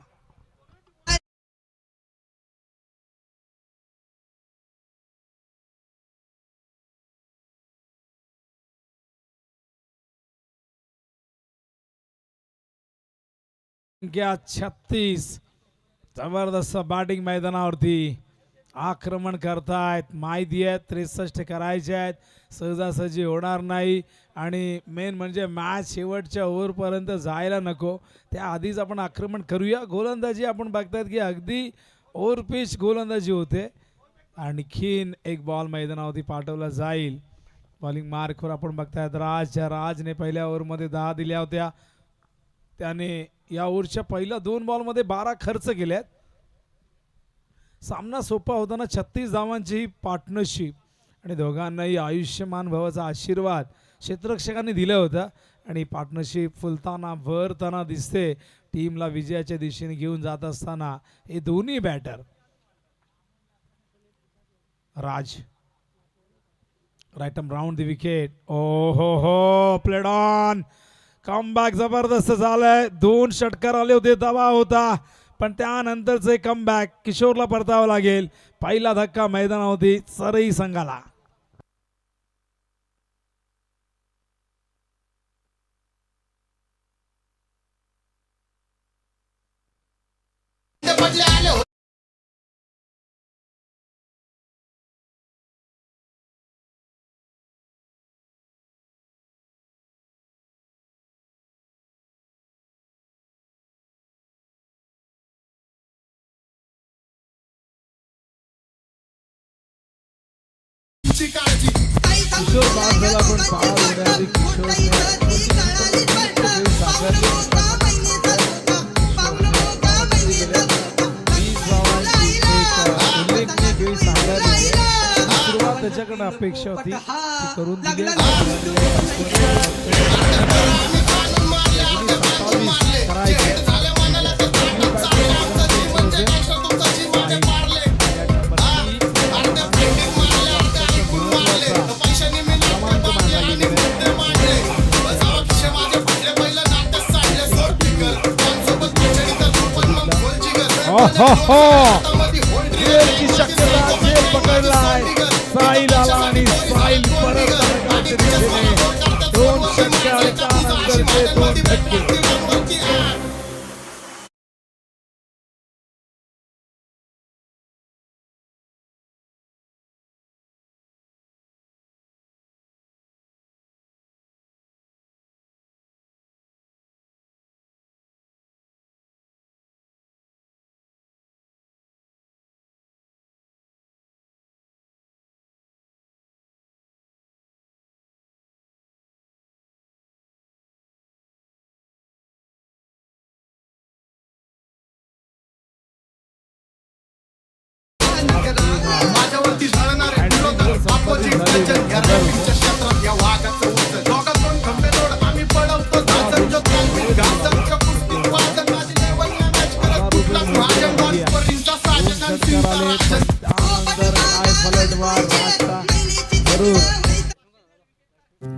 संख्या 36. जबरदस्त बॅटिंग मैदानावरती आक्रमण करतायत. माहिती आहे 63 करायचे आहेत, सहजासहजी होणार नाही. आणि मेन म्हणजे मॅच शेवटच्या ओव्हरपर्यंत जायला नको, त्या आधीच आपण आक्रमण करूया. गोलंदाजी आपण बघतायत की अगदी ओव्हरपिच गोलंदाजी होते. आणखीन एक बॉल मैदानावरती पाठवला जाईल. बॉलिंग मार्कवर आपण बघतायत राजने पहिल्या ओव्हरमध्ये 10 दिल्या होत्या. त्याने या ओव्हरच्या पहिल्या 2 बॉलमध्ये 12 खर्च केल्यात. सामना सोपा होताना 36 धावांची ही पार्टनरशिप आणि दोघांनाही आयुष्यमान भवाचा आशीर्वाद क्षेत्ररक्षकांनी दिला होता आणि पार्टनरशिप फुलताना भरताना दिसते. टीमला विजयाच्या दिशेने घेऊन जात असताना हे दोन्ही batter. Raj right arm round the wicket. ओ हो प्लेड ऑन. कमबॅक जबरदस्त झालंय. 2 षटकार आले होते, दबाव होता, पण त्यानंतरचे कमबॅक किशोरला परतावं लागेल. पहिला धक्का मैदानावरती सरई संघाला. किशोर बाद झाला पण पार होण्याआधी किशोरने सुरुवात त्याच्याकडे अपेक्षा होती ती करून दिली. 27 करायचे. जेलची शक्यता, जेल पकडलाय. साहिल आला आणि साहिल परत 2 षटकार त्यानंतरचे 2 धक्के.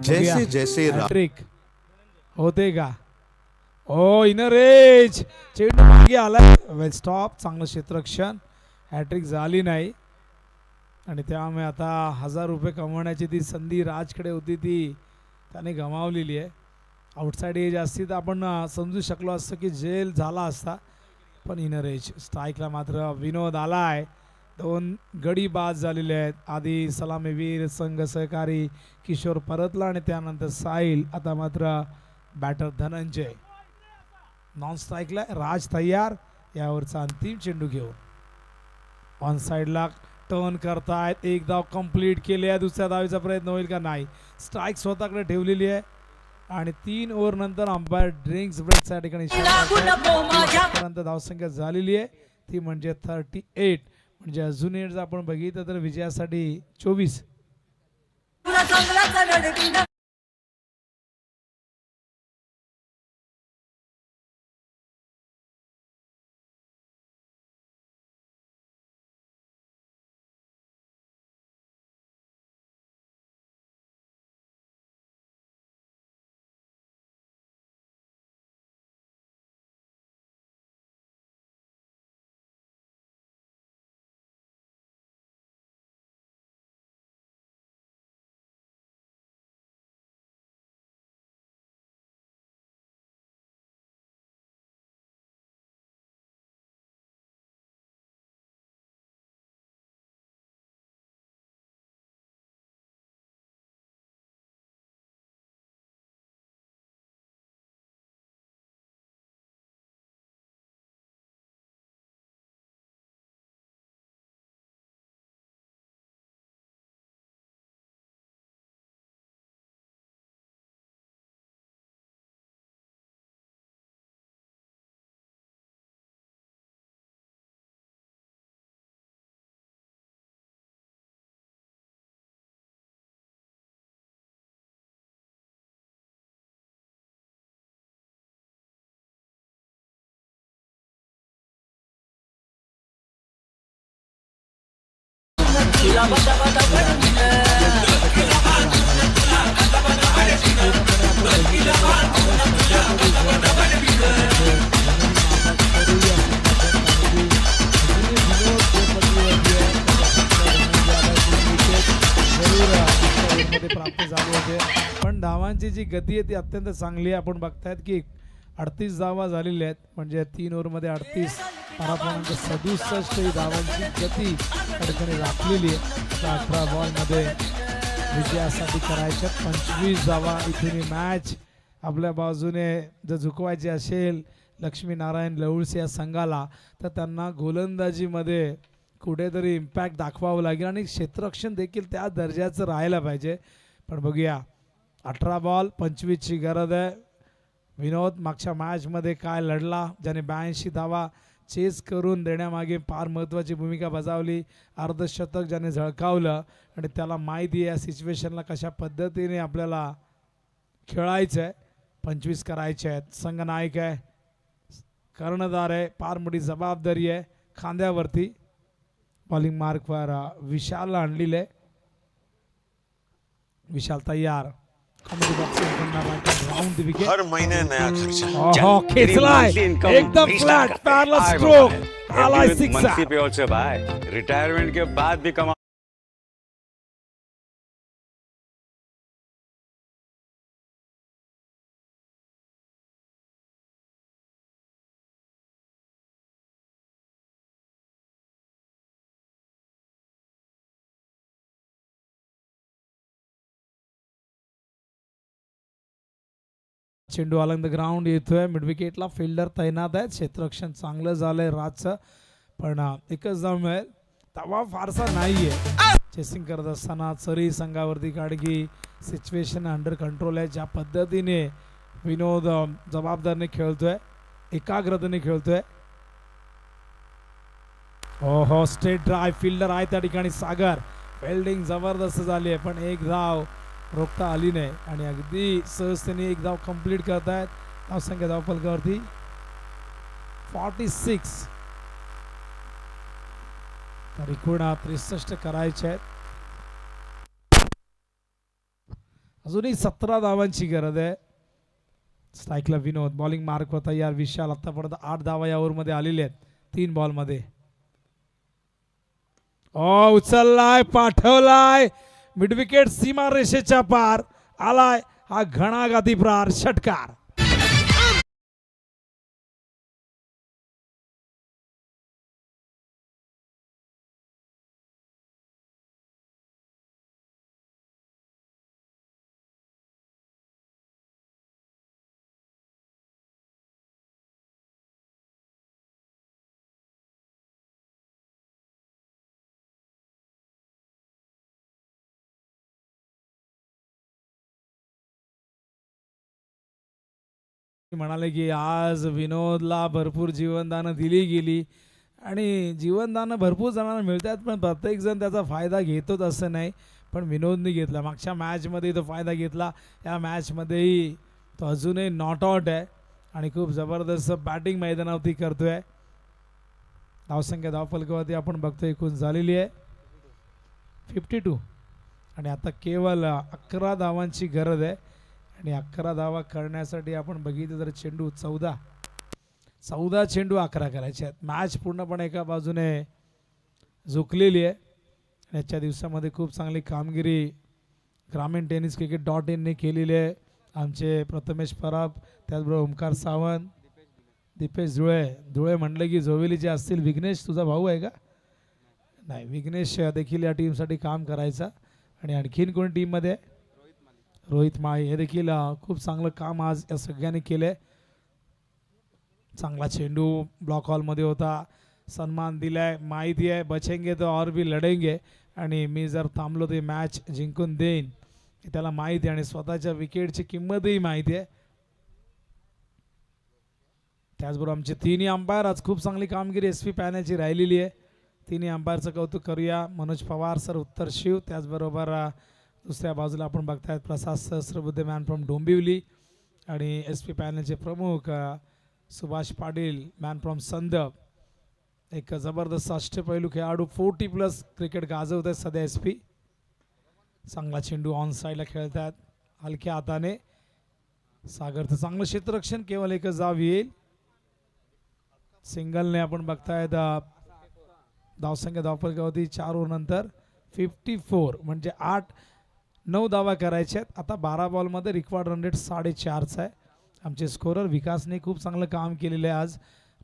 जैसे जैसे हॅट्रिक होते का? ओ इनर एज चेंडू मागे आलाय. वेल स्टॉप, चांगलं क्षेत्ररक्षण. हॅट्रिक झाली नाही आणि त्यामुळे आता 1000 रुपये कमवण्याची ती संधी राजकडे होती, ती त्याने गमावलेली आहे. आउटसाईड एज असती तर आपण समजू शकलो असतं की जेल झाला असता, पण इनर एज. स्ट्राईकला मात्र विनोद आलाय. 2 गडी बाद झालेले आहेत. आधी सलामीवीर संघ सहकारी किशोर परतला आणि त्यानंतर साहिल. आता मात्र बॅटर धनंजय. नॉन स्ट्राईकला राज तयार. यावरचा अंतिम चेंडू घेऊन ऑन साईडला टर्न करतायत. एक धाव कंप्लीट केली आहे. दुसऱ्या धावेचा प्रयत्न होईल का? नाही. स्ट्राईक स्वतःकडे ठेवलेली आहे आणि 3 ओव्हर नंतर अंपायर ड्रिंक्स ब्रेकच्या ठिकाणी धावसंख्या झालेली आहे ती म्हणजे 38. म्हणजे अजून जर आपण बघितलं तर विजयासाठी 24. प्राप्त झाले होते, पण धावांची जी गती आहे ती अत्यंत चांगली आहे. आपण बघतायत की 38 धावा झालेल्या आहेत, म्हणजे 3 ओव्हरमध्ये 38, 12.67 ही धावांची गती ठिकाणी राखलेली आहे. 18 बॉलमध्ये विजयासाठी करायच्या 25 धावा. इथून मॅच आपल्या बाजूने जर झुकवायची असेल लक्ष्मीनारायण लवळसे या संघाला, तर त्यांना गोलंदाजीमध्ये कुठेतरी इम्पॅक्ट दाखवावं लागेल आणि क्षेत्ररक्षण देखील त्या दर्जाचं राहायला पाहिजे. पण बघूया, 18 बॉल 25ची गरज आहे. विनोद मागच्या मॅचमध्ये काय लढला, ज्याने 82 धावा चेस करून देण्यामागे फार महत्त्वाची भूमिका बजावली. अर्धशतक ज्याने झळकावलं आणि त्याला माहिती आहे या सिच्युएशनला कशा पद्धतीने आपल्याला खेळायचं आहे. 25 करायचे आहेत. संघनायक आहे, कर्णधार आहे, फार मोठी जबाबदारी आहे खांद्यावरती. बॉलिंग मार्कवर विशालला आणलेलं आहे. विशाल तयार. हर महीने नया खर्चा. खेचलाय एकदम फ्लॅट पॅरलल स्ट्रोक आलाय सिक्स. पे और से भाई रिटायरमेंट के बाद भी कमा. चेंडू अलॉंग द ग्राउंड येतोय. मिड विकेटला फिल्डर तैनात आहेत. क्षेत्ररक्षण चांगलं झालंय राजचं, पण एकच धाव मिळेल. तवा फारसा नाहीये. चेसिंग करत असताना चरी संघावरती काढगी. सिच्युएशन अंडर कंट्रोल आहे. ज्या पद्धतीने विनोद जबाबदारीने खेळतोय, एकाग्रतेने खेळतोय. ओहो, स्ट्रेट ड्राय. फिल्डर आहे त्या ठिकाणी सागर. फिल्डिंग जबरदस्त झाली आहे, पण एक धाव रोखता आली नाही आणि अगदी सहजतेने एक धाव कंप्लीट करतायत. धावसंख्या धावफलकावरती 46. तर एकूण 63 करायचे आहेत. अजूनही 17 धावांची गरज आहे. स्ट्राईकला विनोद. बॉलिंग मार्कवर तयार विशाल. आतापर्यंत 8 धावा या ओव्हरमध्ये आलेल्या आहेत 3 बॉलमध्ये. उचललाय, पाठवलाय. मिड विकेट सीमा रेषेच्या पार आलाय. हा घणाघाती प्रहार षटकार. म्हणाले की आज विनोदला भरपूर जीवनदानं दिली गेली आणि जीवनदानं भरपूर जणांना मिळतात, पण प्रत्येक जण त्याचा फायदा घेतोच असं नाही. पण विनोदने घेतला. मागच्या मॅचमध्ये तो फायदा घेतला, या मॅचमध्येही तो अजूनही नॉट आउट आहे आणि खूप जबरदस्त बॅटिंग मैदानावरती करतोय. धावसंख्या धावफलकावरती आपण बघतोय एकूण झालेली आहे 52 आणि आता केवळ 11 धावांची गरज आहे आणि 11 धावा करण्यासाठी आपण बघितलं तर चेंडू 14 चेंडू 11 करायचे आहेत. मॅच पूर्णपणे एका बाजूने झुकलेली आहे. याच्या दिवसामध्ये खूप चांगली कामगिरी ग्रामीण टेनिस cricket.in ने केलेली आहे. आमचे प्रथमेश पराब, त्याचबरोबर ओमकार सावंत, दीपेश धुळे म्हटलं की जोवेलीचे असतील. विघ्नेश तुझा भाऊ आहे का? नाही, विघ्नेश देखील या टीमसाठी काम करायचा. आणि आणखीन कोणी टीममध्ये आहे? रोहित माळी, हे देखील खूप चांगलं काम आज या सगळ्यांनी केलं आहे. चांगला चेंडू ब्लॉक हॉलमध्ये होता, सन्मान दिलाय. माहिती आहे बचेंगे तो और भी लढेंगे आणि मी जर थांबलो ते मॅच जिंकून देईन, त्याला माहिती आहे आणि स्वतःच्या विकेटची किंमतही माहिती आहे. त्याचबरोबर आमचे तिन्ही अंपायर आज खूप चांगली कामगिरी SP पॅनलची राहिलेली आहे. तिन्ही अंपायरचं कौतुक करूया. मनोज पवार सर, उत्तर शिव, त्याचबरोबर दुसऱ्या बाजूला आपण बघतायत प्रसाद सहस्रबुद्धे मॅन फ्रॉम डोंबिवली आणि SP पॅनलचे प्रमुख सुभाष पाटील मॅन फ्रॉम संदप. एक जबरदस्त अष्टपैलू खेळाडू 40+ क्रिकेट गाजवत आहेत सध्या SP. चांगला चेंडू ऑन साईडला खेळतात हलक्या हाताने. सागरचं चांगलं क्षेत्ररक्षण, केवळ एकच धाव येईल. सिंगलने आपण बघतायत धावसंख्या धावफलकावरती 4 ओव्हर नंतर 54 म्हणजे 8-9 धावा करायच्या आहेत. आता 12 बॉलमध्ये रिक्वायर्ड रन रेट 4.5 आहे. आमचे स्कोरर विकासने खूप चांगलं काम केलेलं आहे. आज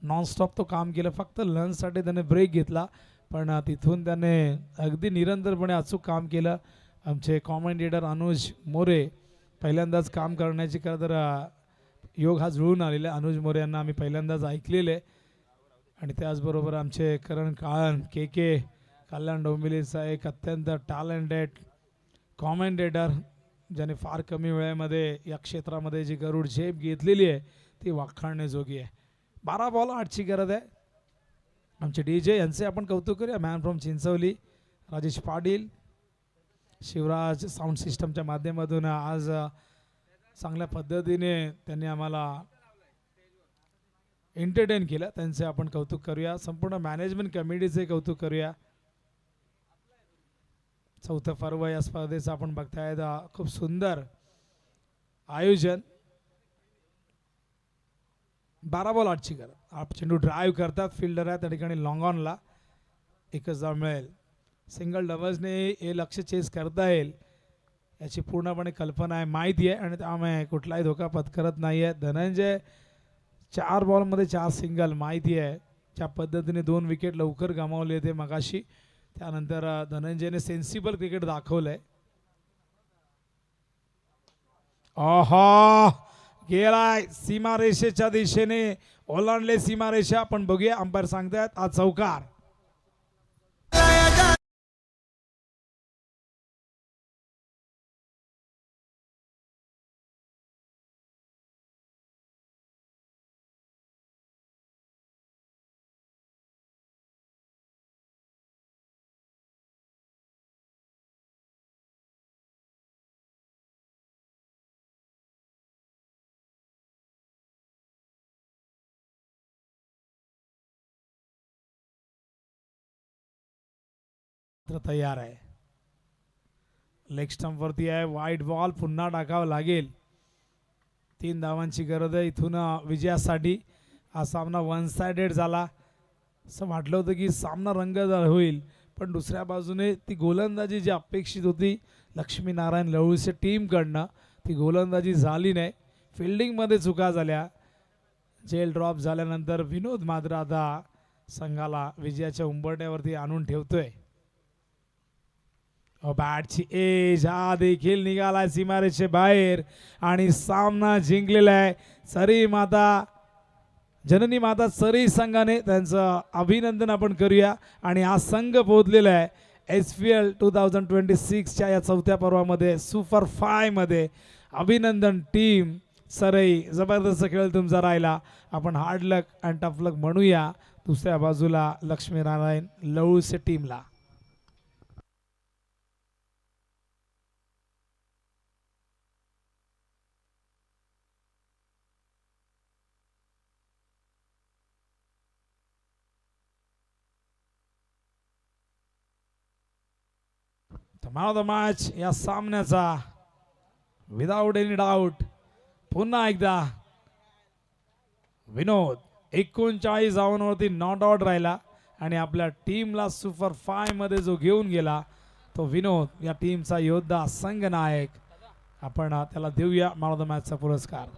नॉनस्टॉप तो काम केलं. फक्त लंचसाठी त्याने ब्रेक घेतला, पण तिथून त्याने अगदी निरंतरपणे अचूक काम केलं. आमचे कॉमेंटेटर अनुज मोरे पहिल्यांदाच काम करण्याची खरं तर योग हा जुळून आलेला आहे. अनुज मोरे यांना आम्ही पहिल्यांदाच ऐकलेले आणि त्याचबरोबर आमचे करण काळन के कल्याण डोंबिवलीचा एक अत्यंत टॅलेंटेड कॉमेंटेटर, ज्याने फार कमी वेळेमध्ये या क्षेत्रामध्ये जी गरुड झेप घेतलेली आहे ती वाखाणण्याजोगी आहे. 12 बॉल 8ची गरज आहे. आमचे DJ यांचे आपण कौतुक करूया. Man from Chinchwali Rajesh Patil, Shivraj sound सिस्टमच्या माध्यमातून आज चांगल्या पद्धतीने त्यांनी आम्हाला एंटरटेन केलं, त्यांचे आपण कौतुक करूया. संपूर्ण मॅनेजमेंट कमिटीचे कौतुक करूया. 4थं पर्व या स्पर्धेचं आपण बघतायत. खूप सुंदर आयोजन. 12 बॉल 8ची गरज. आप चेंडू ड्राईव्ह करतात, फिल्डर आहे त्या ठिकाणी लॉंग ऑनला एकच धाव मिळेल. सिंगल डबल्सने हे लक्ष चेस करता येईल याची पूर्णपणे कल्पना आहे, माहिती आहे आणि त्यामुळे कुठलाही धोका पत्करत नाही आहे. धनंजय 4 बॉलमध्ये 4 सिंगल, माहिती आहे ज्या पद्धतीने 2 विकेट लवकर गमावले ते मगाशी. त्यानंतर धनंजयने सेन्सिबल क्रिकेट दाखवलंय. आहा, गेलाय सीमारेषेच्या दिशेने, ओलांडले सीमारेषा. आपण बघूया, अंपायर सांगतायत आज चौकार. तयार आहे. लेग स्टंप वरती आहे, वाईट बॉल पुन्हा टाकावा लागेल. 3 धावांची गरज आहे इथून विजयासाठी. हा सामना 1 साइडेड झाला. असं वाटलं होतं की सामना रंगतदार होईल, पण दुसऱ्या बाजूने ती गोलंदाजी जी अपेक्षित होती लक्ष्मीनारायण लवळीच्या टीमकडनं ती गोलंदाजी झाली नाही, फिल्डिंगमध्ये चुका झाल्या. जेल ड्रॉप झाल्यानंतर विनोद मात्र आता संघाला विजयाच्या उंबरठ्यावरती आणून ठेवतोय. बॅटची एज हा देखील निघालाय सीमारेषे बाहेर आणि सामना जिंकलेला आहे. सरी माता जननी माता सरी संघाने त्यांचं अभिनंदन आपण करूया. आणि हा संघ पोहोचलेला आहे SPL 2026च्या या चौथ्या पर्वामध्ये सुपर 5 मध्ये. अभिनंदन टीम सरई, जबरदस्त खेळ तुमचा राहिला. आपण हार्ड लक अँड टफ लक म्हणूया दुसऱ्या बाजूला लक्ष्मीनारायण लवळूचे टीमला. मॅन ऑफ द मॅच या सामन्याचा विदाउट एनी डाऊट पुन्हा एकदा विनोद. 39 धावांवरती नॉट आउट राहिला आणि आपल्या टीमला सुपर 5 मध्ये जो घेऊन गेला तो विनोद, या टीमचा योद्धा, संघनायक. आपण त्याला देऊया मॅन ऑफ द मॅचचा पुरस्कार.